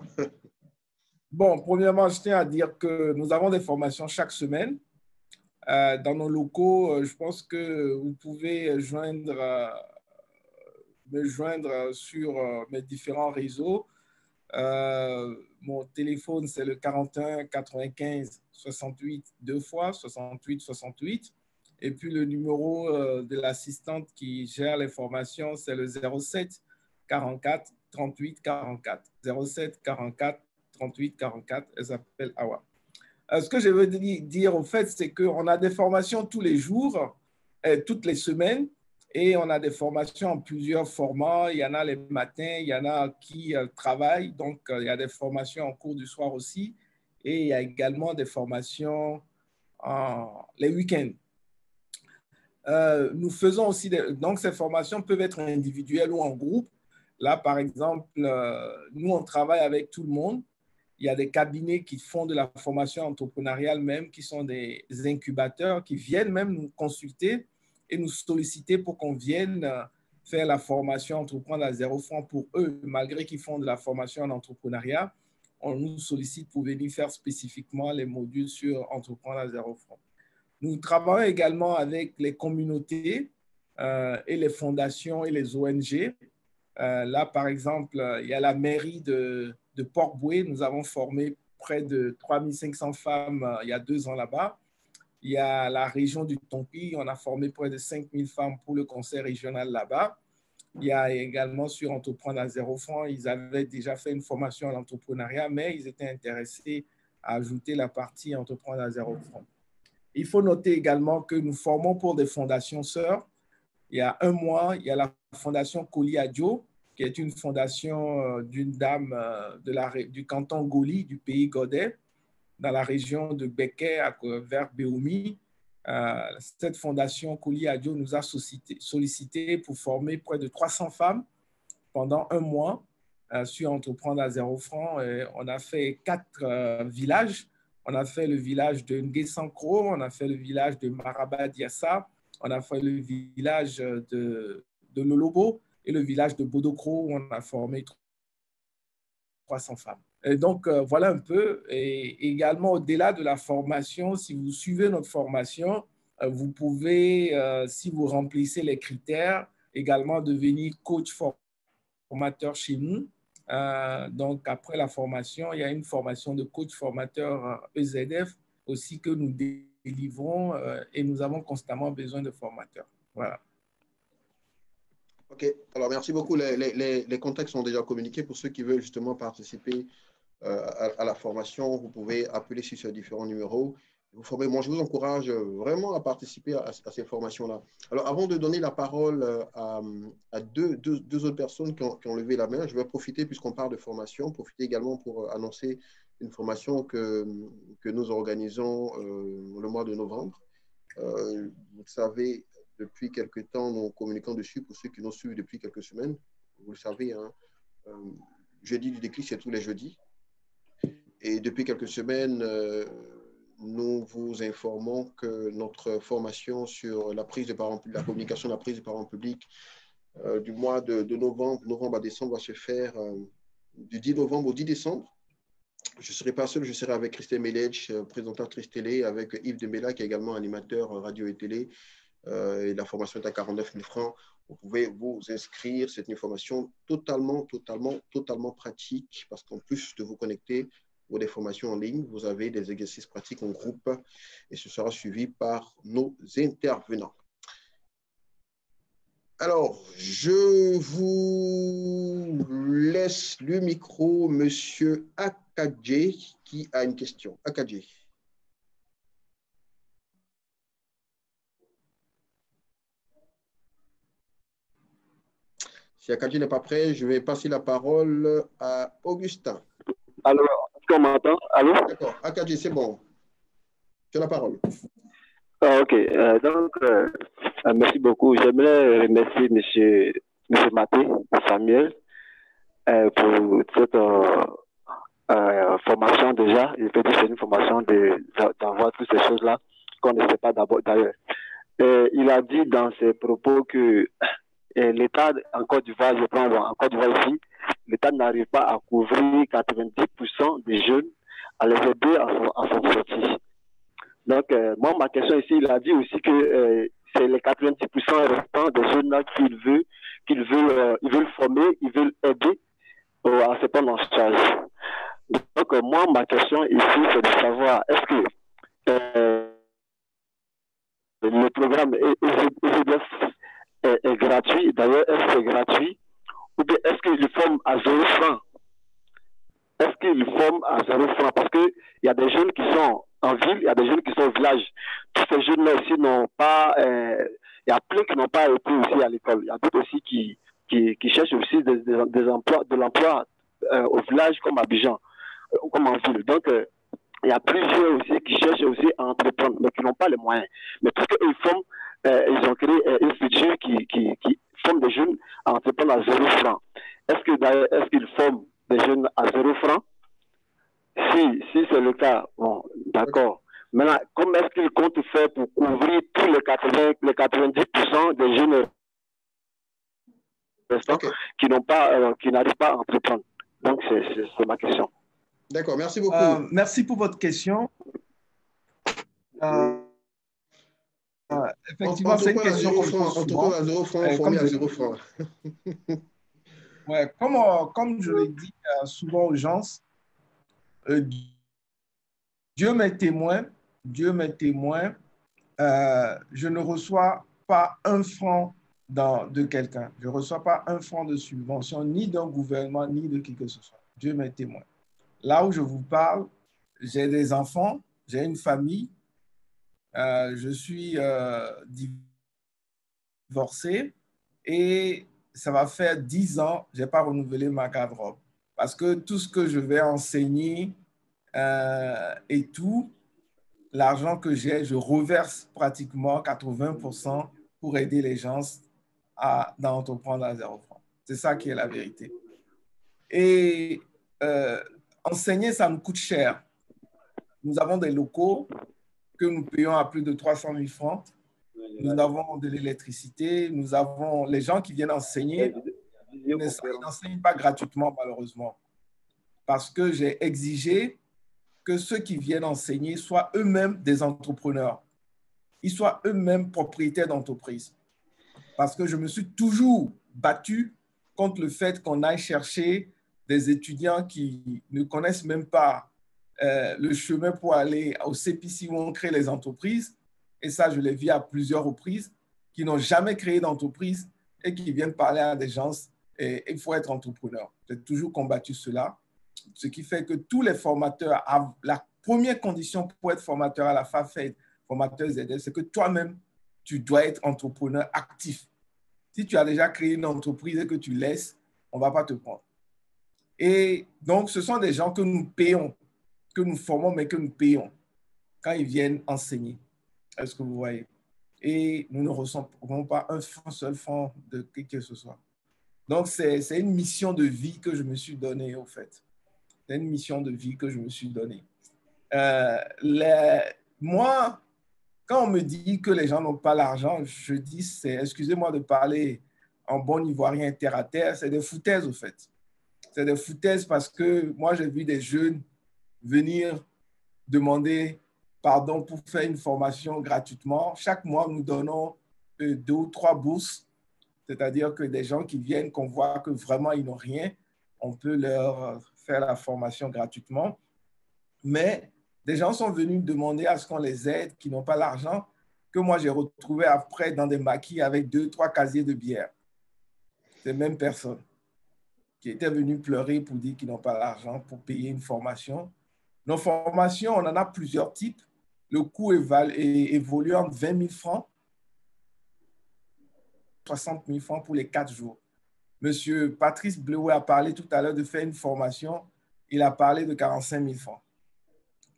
Bon, premièrement, je tiens à dire que nous avons des formations chaque semaine. Dans nos locaux, je pense que vous pouvez me joindre sur mes différents réseaux. Mon téléphone, c'est le 41 95 68 2 fois, 68 68. Et puis, le numéro de l'assistante qui gère les formations, c'est le 07 44 38 44. 07 44 38 44. Elle s'appelle Awa. Ce que je veux dire, au fait, c'est qu'on a des formations tous les jours, toutes les semaines, et on a des formations en plusieurs formats. Il y en a les matins, il y en a qui travaillent, donc il y a des formations en cours du soir aussi, et il y a également des formations les week-ends. Nous faisons aussi, donc ces formations peuvent être individuelles ou en groupe. Là, par exemple, nous, on travaille avec tout le monde. Il y a des cabinets qui font de la formation entrepreneuriale même, qui sont des incubateurs, qui viennent même nous consulter et nous solliciter pour qu'on vienne faire la formation entreprendre à 0 francs pour eux, malgré qu'ils font de la formation en entrepreneuriat. On nous sollicite pour venir faire spécifiquement les modules sur entreprendre à 0 francs. Nous travaillons également avec les communautés et les fondations et les ONG. Là, par exemple, il y a la mairie de Port-Bouët. Nous avons formé près de 3500 femmes il y a 2 ans là-bas. Il y a la région du Tonki. On a formé près de 5000 femmes pour le conseil régional là-bas. Il y a également sur Entreprendre à 0 francs. Ils avaient déjà fait une formation en entrepreneuriat, mais ils étaient intéressés à ajouter la partie Entreprendre à 0 francs. Il faut noter également que nous formons pour des fondations sœurs. il y a un mois, il y a la fondation Koli Adjo, qui est une fondation d'une dame du canton Goli, du pays Godet, dans la région de Béké, vers Béoumi. Cette fondation Koli Adjo nous a sollicité pour former près de 300 femmes pendant un mois sur Entreprendre à 0 francs. On a fait 4 villages. On a fait le village de Nguessankro, on a fait le village de Maraba-Diassa, on a fait le village de Lolobo et le village de Bodokro, où on a formé 300 femmes. Et donc, voilà un peu. Et également, au-delà de la formation, si vous suivez notre formation, vous pouvez, si vous remplissez les critères, également devenir coach formateur chez nous. Donc, après la formation, il y a une formation de coach formateur EZF aussi que nous délivrons et nous avons constamment besoin de formateurs. Voilà.
OK. Alors, merci beaucoup. Les contacts sont déjà communiqués pour ceux qui veulent justement participer à la formation. Vous pouvez appeler sur ces différents numéros. Vous formez. Moi, je vous encourage vraiment à participer à ces formations-là. Alors, avant de donner la parole à deux autres personnes qui ont levé la main, je vais profiter, puisqu'on parle de formation, profiter également pour annoncer une formation que nous organisons le mois de novembre. Vous savez, depuis quelques temps, nous communiquons dessus pour ceux qui nous suivent depuis quelques semaines. Vous le savez, hein, jeudi du déclic, c'est tous les jeudis. Et depuis quelques semaines, nous vous informons que notre formation sur la prise de parole, la communication de la prise de parole publique du mois de novembre à décembre va se faire du 10 novembre au 10 décembre. Je ne serai pas seul, je serai avec Christelle Melech, présentatrice télé, avec Yves Dembella, qui est également animateur radio et télé. Et la formation est à 49 000 francs. Vous pouvez vous inscrire. C'est une formation totalement pratique, parce qu'en plus de vous connecter pour des formations en ligne, vous avez des exercices pratiques en groupe et ce sera suivi par nos intervenants. Alors, je vous laisse le micro, Monsieur Akadje, qui a une question. Akadje. Si Akadje n'est pas prêt, je vais passer la parole à Augustin.
Alors, est-ce qu'on m'entend? Allô?
D'accord. Akadje, c'est bon. Tu as la parole.
OK. Donc, merci beaucoup. J'aimerais remercier M. Maté, Samuel, pour cette formation déjà. Il peut dire que c'est une formation d'avoir toutes ces choses-là qu'on ne sait pas d'ailleurs. Il a dit dans ses propos que l'État en Côte d'Ivoire, je prends en Côte d'Ivoire ici, l'État n'arrive pas à couvrir 90% des jeunes, à les aider à s'en sortir. Donc, moi, ma question ici, il a dit aussi que c'est les 90% restants des jeunes-là qu'ils veulent former, ils veulent aider à se prendre en charge. Donc, moi, ma question ici, c'est de savoir, est-ce que le programme EZF est gratuit? D'ailleurs, est-ce que c'est gratuit? Ou bien est-ce qu'il forme à 0 francs? Est-ce qu'il forme à 0 francs? Parce qu'il y a des jeunes qui sont en ville, il y a des jeunes qui sont au village. Tous ces jeunes-là aussi n'ont pas... il y a plein qui n'ont pas été aussi à l'école. Il y a d'autres aussi qui cherchent aussi des emplois, de l'emploi au village comme à Abidjan, comme en ville. Donc, il y a plusieurs aussi qui cherchent aussi à entreprendre, mais qui n'ont pas les moyens. Mais parce qu'ils forment, ils ont créé une structure qui forme des jeunes à entreprendre à 0 francs. Est-ce qu'ils forment des jeunes à 0 francs? Si c'est le cas, bon, d'accord. Maintenant, comment est-ce qu'ils comptent faire pour couvrir tous les 90% des jeunes restants qui n'arrivent pas à entreprendre? Donc, c'est ma question.
D'accord, merci beaucoup.
Merci pour votre question. Effectivement, c'est une question qu'on pose souvent.
À 0 francs, formé à 0 francs.
Ouais, comme je l'ai dit souvent aux gens, Dieu m'est témoin, je ne reçois pas un franc de quelqu'un. Je ne reçois pas un franc de subvention, ni d'un gouvernement, ni de qui que ce soit. Dieu m'est témoin. Là où je vous parle, j'ai des enfants, j'ai une famille, je suis divorcé et ça va faire 10 ans, je n'ai pas renouvelé ma garde-robe. Parce que tout ce que je vais enseigner et tout, l'argent que j'ai, je reverse pratiquement 80% pour aider les gens d'entreprendre à 0 francs. C'est ça qui est la vérité. Et enseigner, ça nous coûte cher. Nous avons des locaux que nous payons à plus de 300 000 francs. Nous avons de l'électricité. Nous avons les gens qui viennent enseigner. Ils n'enseignent pas gratuitement, malheureusement. Parce que j'ai exigé que ceux qui viennent enseigner soient eux-mêmes des entrepreneurs. Ils soient eux-mêmes propriétaires d'entreprises. Parce que je me suis toujours battu contre le fait qu'on aille chercher des étudiants qui ne connaissent même pas le chemin pour aller au CPC où on crée les entreprises. Et ça, je l'ai vu à plusieurs reprises, qui n'ont jamais créé d'entreprise et qui viennent parler à des gens et il faut être entrepreneur. J'ai toujours combattu cela. Ce qui fait que tous les formateurs, la première condition pour être formateur à la FAFED, formateur ZL, c'est que toi-même, tu dois être entrepreneur actif. Si tu as déjà créé une entreprise et que tu laisses, on ne va pas te prendre. Et donc, ce sont des gens que nous payons, que nous formons, mais que nous payons quand ils viennent enseigner. Est-ce que vous voyez? Et nous ne recevons pas un seul franc de qui que ce soit. Donc, c'est une mission de vie que je me suis donnée, au fait. C'est une mission de vie que je me suis donnée. Moi, quand on me dit que les gens n'ont pas l'argent, je dis, excusez-moi de parler en bon ivoirien terre à terre, c'est des foutaises, au fait. C'est des foutaises parce que moi, j'ai vu des jeunes venir demander pardon pour faire une formation gratuitement. Chaque mois, nous donnons 2 ou 3 bourses, c'est-à-dire que des gens qui viennent, qu'on voit que vraiment ils n'ont rien, on peut leur faire la formation gratuitement. Mais des gens sont venus demander à ce qu'on les aide, qui n'ont pas l'argent, que moi j'ai retrouvé après dans des maquis avec 2, 3 casiers de bière. Ces mêmes personnes qui étaient venues pleurer pour dire qu'ils n'ont pas l'argent pour payer une formation. Nos formations, on en a plusieurs types. Le coût évolue entre 20 000 francs, 60 000 francs pour les 4 jours. Monsieur Patrice Bleuet a parlé tout à l'heure de faire une formation. Il a parlé de 45 000 francs.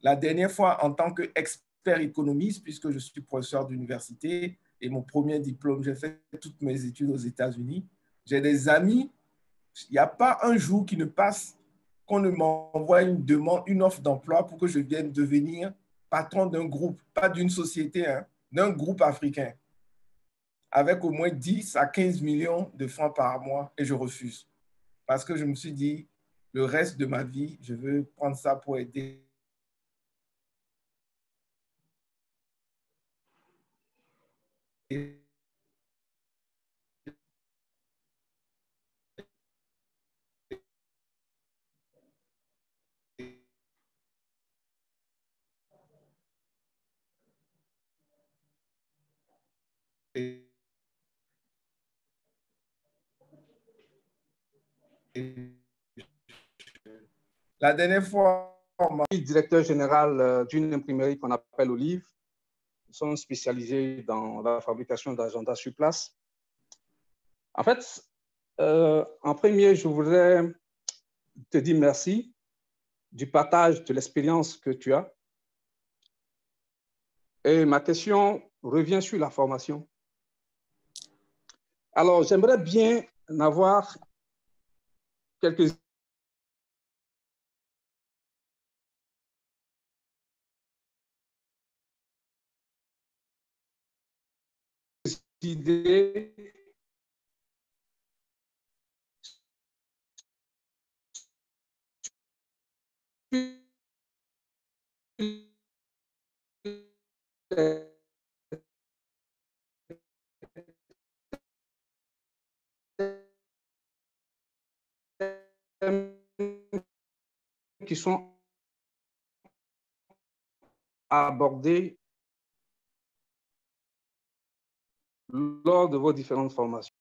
La dernière fois, en tant qu'expert économiste, puisque je suis professeur d'université et mon premier diplôme, j'ai fait toutes mes études aux États-Unis, j'ai des amis, il n'y a pas un jour qui ne passe qu'on ne m'envoie une demande, une offre d'emploi pour que je vienne devenir patron d'un groupe, pas d'une société, hein, d'un groupe africain, avec au moins 10 à 15 millions de francs par mois, et je refuse. Parce que je me suis dit, le reste de ma vie, je veux prendre ça pour aider. La dernière fois,
je suis directeur général d'une imprimerie qu'on appelle Olive. Ils sont spécialisés dans la fabrication d'agendas sur place. En fait, en premier, je voudrais te dire merci du partage de l'expérience que tu as. Et ma question revient sur la formation. Alors, j'aimerais bien avoir quelques idées qui sont abordées lors de vos différentes formations.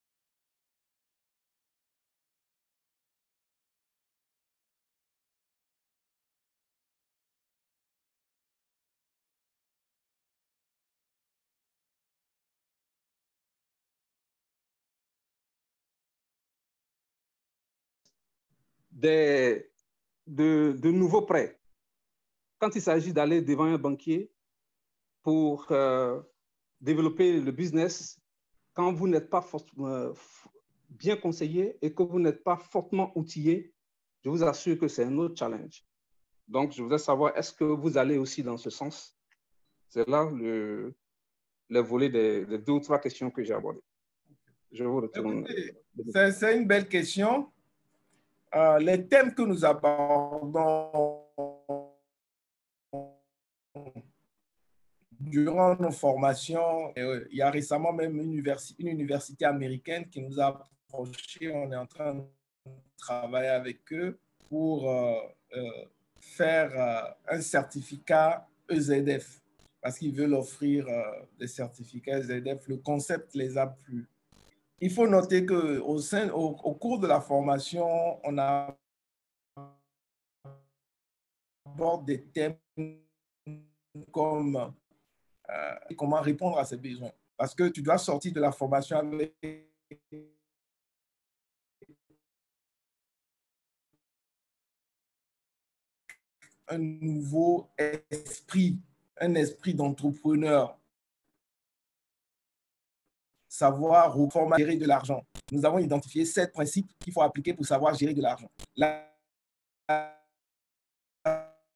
de nouveaux prêts. Quand il s'agit d'aller devant un banquier pour développer le business, quand vous n'êtes pas bien conseillé et que vous n'êtes pas fortement outillé, je vous assure que c'est un autre challenge. Donc, je voudrais savoir, est-ce que vous allez aussi dans ce sens? C'est là le volet des 2 ou 3 questions que j'ai abordées. Je vous retourne.
C'est une belle question. Les thèmes que nous abordons durant nos formations, il y a récemment même une université américaine qui nous a approchés. On est en train de travailler avec eux pour faire un certificat EZF parce qu'ils veulent offrir des certificats EZF. Le concept les a plu. Il faut noter qu'au cours de la formation, on aborde des thèmes comme comment répondre à ces besoins. Parce que tu dois sortir de la formation avec un nouveau esprit, un esprit d'entrepreneur. Savoir comment gérer de l'argent. Nous avons identifié 7 principes qu'il faut appliquer pour savoir gérer de l'argent.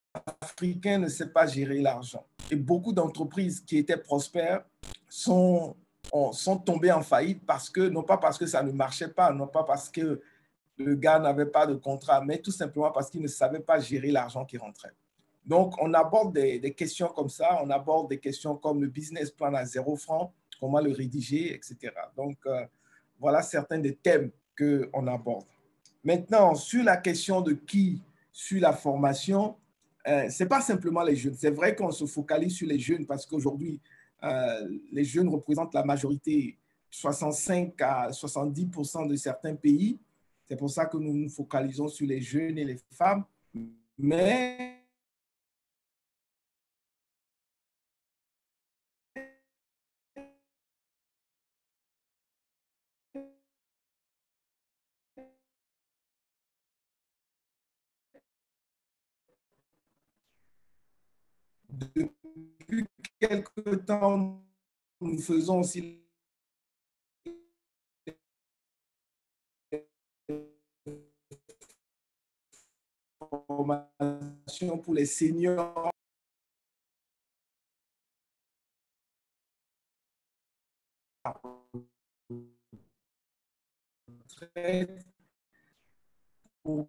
L'Africain ne sait pas gérer l'argent. Et beaucoup d'entreprises qui étaient prospères sont tombées en faillite non pas parce que ça ne marchait pas, non pas parce que le gars n'avait pas de contrat, mais tout simplement parce qu'il ne savait pas gérer l'argent qui rentrait. Donc, on aborde des questions comme ça, on aborde des questions comme le business plan à 0 francs, comment le rédiger, etc. Donc, voilà certains des thèmes qu'on aborde. Maintenant, sur la question de qui suit la formation, ce n'est pas simplement les jeunes. C'est vrai qu'on se focalise sur les jeunes parce qu'aujourd'hui, les jeunes représentent la majorité, 65 à 70% de certains pays. C'est pour ça que nous nous focalisons sur les jeunes et les femmes. Mais depuis quelque temps, nous faisons aussi formation pour les seniors. Pour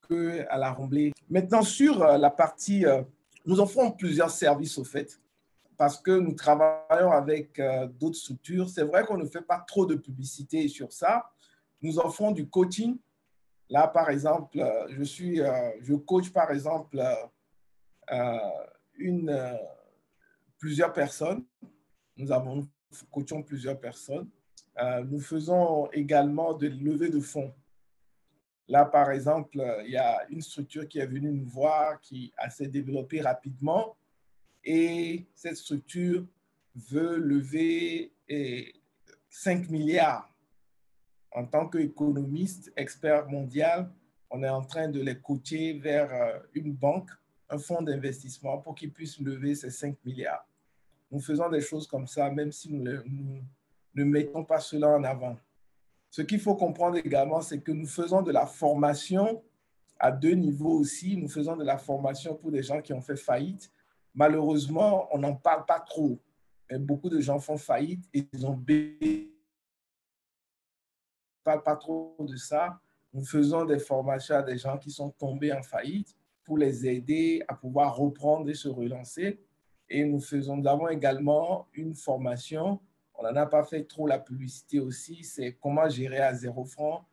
que à la Remblai. Maintenant, sur la partie, nous offrons plusieurs services au fait, parce que nous travaillons avec d'autres structures. C'est vrai qu'on ne fait pas trop de publicité sur ça. Nous offrons du coaching. Là, par exemple, je coach, par exemple, plusieurs personnes. Nous coachons plusieurs personnes. Nous faisons également de levée de fonds. Là, par exemple, il y a une structure qui est venue nous voir, qui s'est développée rapidement. Et cette structure veut lever 5 milliards. En tant qu'économiste, expert mondial, on est en train de les coacher vers une banque, un fonds d'investissement pour qu'ils puissent lever ces 5 milliards. Nous faisons des choses comme ça, même si nous ne mettons pas cela en avant. Ce qu'il faut comprendre également, c'est que nous faisons de la formation à 2 niveaux aussi. Nous faisons de la formation pour des gens qui ont fait faillite. Malheureusement, on n'en parle pas trop. Et beaucoup de gens font faillite et ils ont ne parlent pas trop de ça. Nous faisons des formations à des gens qui sont tombés en faillite pour les aider à pouvoir reprendre et se relancer. Et nous avons également une formation, on n'en a pas fait trop la publicité aussi, c'est comment gérer à 0 francs,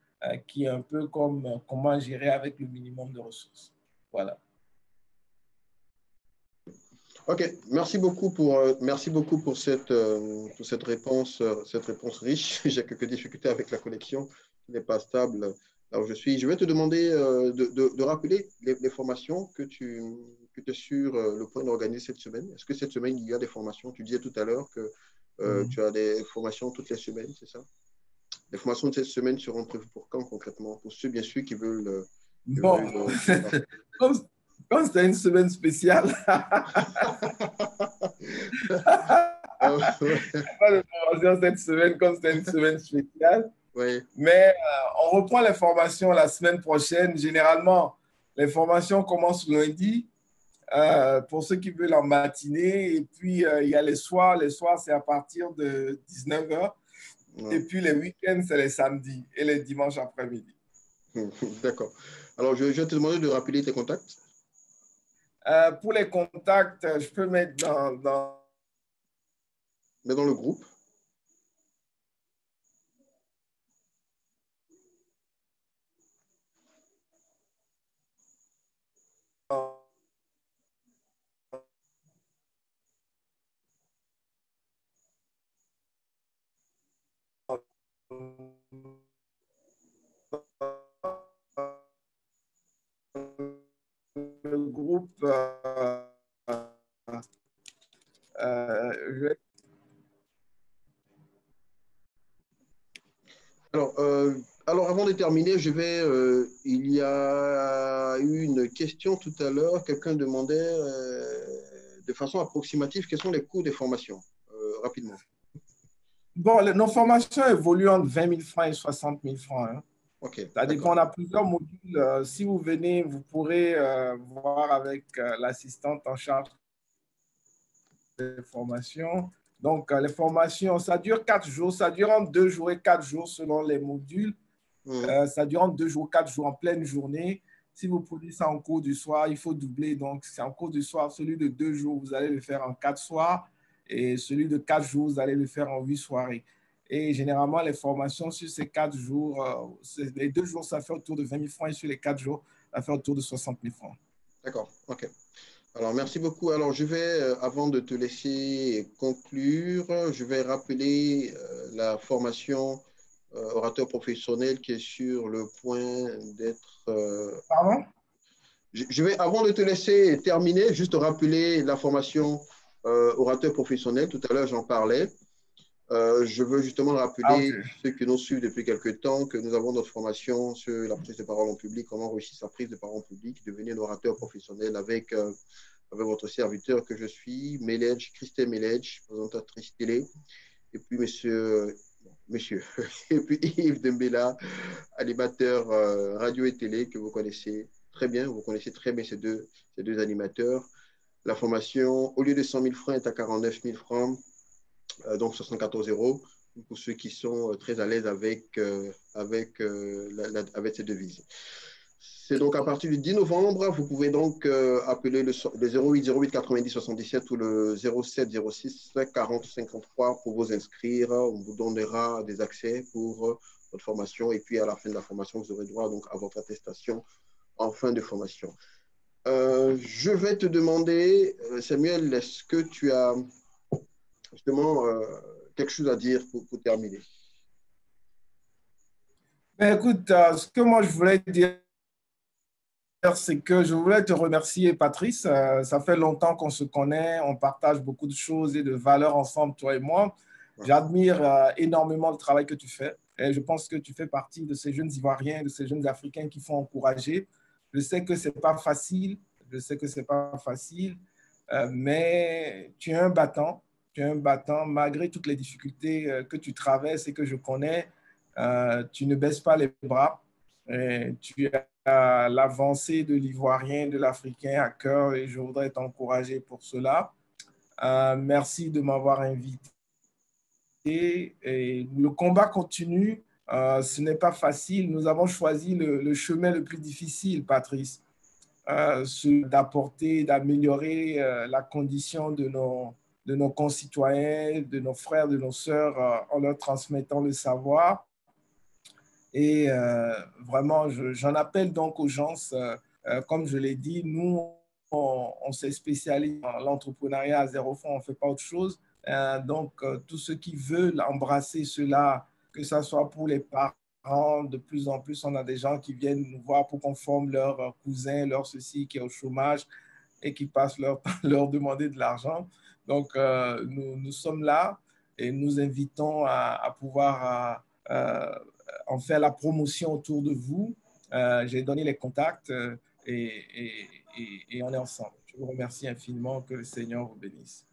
qui est un peu comme comment gérer avec le minimum de ressources. Voilà.
OK, merci beaucoup pour cette réponse riche. J'ai quelques difficultés avec la connexion, qui n'est pas stable là où je suis. Je vais te demander de rappeler les formations que tu es sur le point d'organiser cette semaine. Est-ce que cette semaine, il y a des formations? Tu disais tout à l'heure que tu as des formations toutes les semaines, c'est ça? Les formations de cette semaine seront prévues pour quand concrètement? Pour ceux, bien sûr, qui veulent
Bon, comme c'était une semaine spéciale, pas de formation cette semaine comme c'était une semaine spéciale.
Oui.
Mais on reprend les formations la semaine prochaine. Généralement, les formations commencent lundi pour ceux qui veulent en matinée. Et puis, il y a les soirs. Les soirs, c'est à partir de 19h. Et puis, les week-ends, c'est les samedis et les dimanches après-midi.
D'accord. Alors, je vais te demander de rappeler tes contacts.
Pour les contacts, je peux mettre
Mais dans le groupe.
Le groupe.
Alors, avant de terminer, il y a eu une question tout à l'heure. Quelqu'un demandait de façon approximative quels sont les coûts des formations, rapidement.
Bon, nos formations évoluent entre 20 000 francs et 60 000 francs. Hein.
Okay,
ça dépend, on a plusieurs modules. Si vous venez, vous pourrez voir avec l'assistante en charge des formations. Donc, les formations, ça dure 4 jours. Ça dure entre 2 jours et 4 jours selon les modules. Ça dure entre 2 jours, 4 jours en pleine journée. Si vous prenez ça en cours du soir, il faut doubler. Donc, c'est en cours du soir. Celui de 2 jours, vous allez le faire en 4 soirs. Et celui de 4 jours, vous allez le faire en 8 soirées. Et généralement, les formations sur ces 4 jours, les 2 jours, ça fait autour de 20 000 francs. Et sur les 4 jours, ça fait autour de 60 000 francs.
D'accord, OK. Alors, merci beaucoup. Alors, je vais, avant de te laisser conclure, je vais rappeler la formation orateur professionnel qui est sur le point d'être…
Pardon?
Je vais, avant de te laisser terminer, juste rappeler la formation orateur professionnel. Tout à l'heure, j'en parlais. Je veux justement rappeler ceux qui nous suivent depuis quelques temps que nous avons notre formation sur la prise de parole en public, comment réussir sa prise de parole en public, devenir un orateur professionnel avec votre serviteur que je suis, Christelle Meledge, présentatrice télé, et puis monsieur, et puis Yves Dembela, animateur radio et télé que vous connaissez très bien, ces deux animateurs. La formation, au lieu de 100 000 francs, est à 49 000 francs, donc 74 € pour ceux qui sont très à l'aise avec ces devises. C'est donc à partir du 10 novembre, vous pouvez donc appeler le 08 08 90 77 ou le 07 06 40 53 pour vous inscrire. On vous donnera des accès pour votre formation et puis à la fin de la formation, vous aurez droit donc à votre attestation en fin de formation. Je vais te demander, Samuel, est-ce que tu as justement quelque chose à dire pour terminer?
Ben, écoute, ce que moi je voulais dire, c'est que je voulais te remercier, Patrice. Ça fait longtemps qu'on se connaît, on partage beaucoup de choses et de valeurs ensemble, toi et moi. J'admire énormément le travail que tu fais et je pense que tu fais partie de ces jeunes Ivoiriens, de ces jeunes Africains qui font encourager. Je sais que ce n'est pas facile, mais tu es un battant. Malgré toutes les difficultés que tu traverses et que je connais, tu ne baisses pas les bras. Tu as l'avancée de l'Ivoirien, de l'Africain à cœur et je voudrais t'encourager pour cela. Merci de m'avoir invité. Et le combat continue. Ce n'est pas facile. Nous avons choisi le chemin le plus difficile, Patrice, d'apporter, d'améliorer la condition de nos concitoyens, de nos frères, de nos sœurs, en leur transmettant le savoir. Et vraiment, j'en appelle donc aux gens, comme je l'ai dit, nous, on s'est spécialisé dans l'entrepreneuriat à 0 francs, on ne fait pas autre chose. Donc, tous ceux qui veulent embrasser cela, que ce soit pour les parents, de plus en plus, on a des gens qui viennent nous voir pour qu'on forme leur cousin, leur ceci qui est au chômage et qui passent leur temps à leur demander de l'argent. Donc, nous sommes là et nous invitons à pouvoir en faire la promotion autour de vous. J'ai donné les contacts et on est ensemble. Je vous remercie infiniment. Que le Seigneur vous bénisse.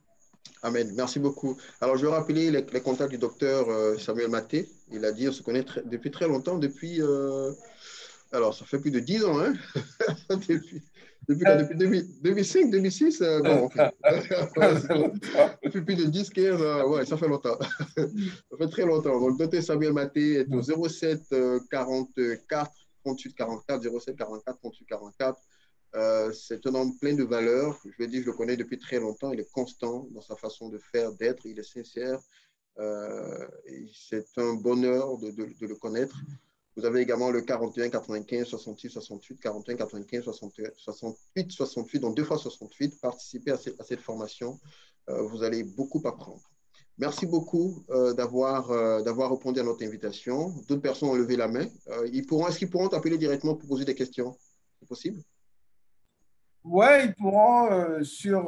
Amen. Merci beaucoup. Alors, je vais rappeler les contacts du docteur Samuel Maté. Il a dit, on se connaît depuis très longtemps, depuis... alors, ça fait plus de 10 ans, hein? Depuis quand? Depuis 2005, 2006? Bon, ok. Depuis plus de 10, 15, ouais, ça fait longtemps. Ça fait très longtemps. Donc, le docteur Samuel Maté est au 07 44 38 44, 07 44 38 44. C'est un homme plein de valeurs. Je l'ai dit, je le connais depuis très longtemps. Il est constant dans sa façon de faire, d'être. Il est sincère. C'est un bonheur de le connaître. Vous avez également le 41 95 66 68, 41 95 68 68, donc 2 fois 68. Participez à cette formation. Vous allez beaucoup apprendre. Merci beaucoup d'avoir répondu à notre invitation. D'autres personnes ont levé la main. Est-ce qu'ils pourront t'appeler directement pour poser des questions? C'est possible?
Oui, ils pourront sur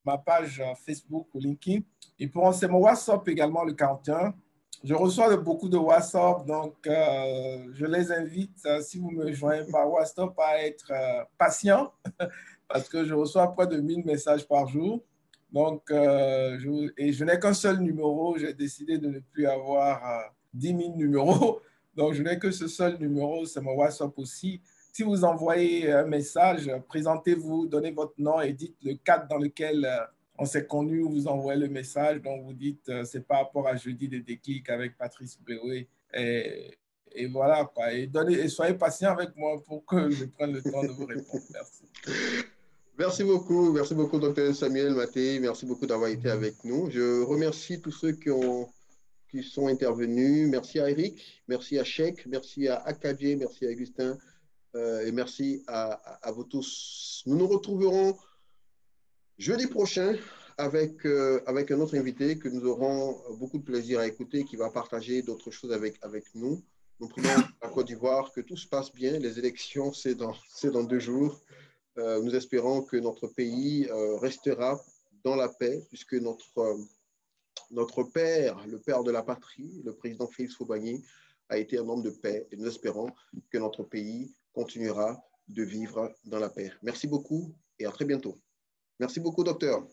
ma page Facebook ou LinkedIn. Ils pourront, c'est mon WhatsApp également, le 41. Je reçois beaucoup de WhatsApp, donc je les invite, si vous me joignez par WhatsApp, à être patient parce que je reçois près de 1000 messages par jour. Donc, je n'ai qu'un seul numéro. J'ai décidé de ne plus avoir 10 000 numéros. Donc, je n'ai que ce seul numéro, c'est mon WhatsApp aussi. Si vous envoyez un message, présentez-vous, donnez votre nom et dites le cadre dans lequel on s'est connus, vous envoyez le message. Donc, vous dites c'est par rapport à Jeudi des déclics avec Patrice Béoué. Et voilà, quoi. Et soyez patient avec moi pour que je prenne le temps de vous répondre. Merci.
Merci beaucoup, Dr. Samuel Maté. Merci beaucoup d'avoir été avec nous. Je remercie tous ceux qui sont intervenus. Merci à Eric, merci à Cheikh, merci à Akadje, merci à Augustin et merci à vous tous. Nous nous retrouverons jeudi prochain avec un autre invité que nous aurons beaucoup de plaisir à écouter, qui va partager d'autres choses avec nous. Nous prions à Côte d'Ivoire que tout se passe bien. Les élections, c'est dans 2 jours. Nous espérons que notre pays restera dans la paix, puisque notre père, le père de la patrie, le président Félix Faubagné, a été un homme de paix. Et nous espérons que notre pays continuera de vivre dans la paix. Merci beaucoup et à très bientôt. Merci beaucoup, docteur.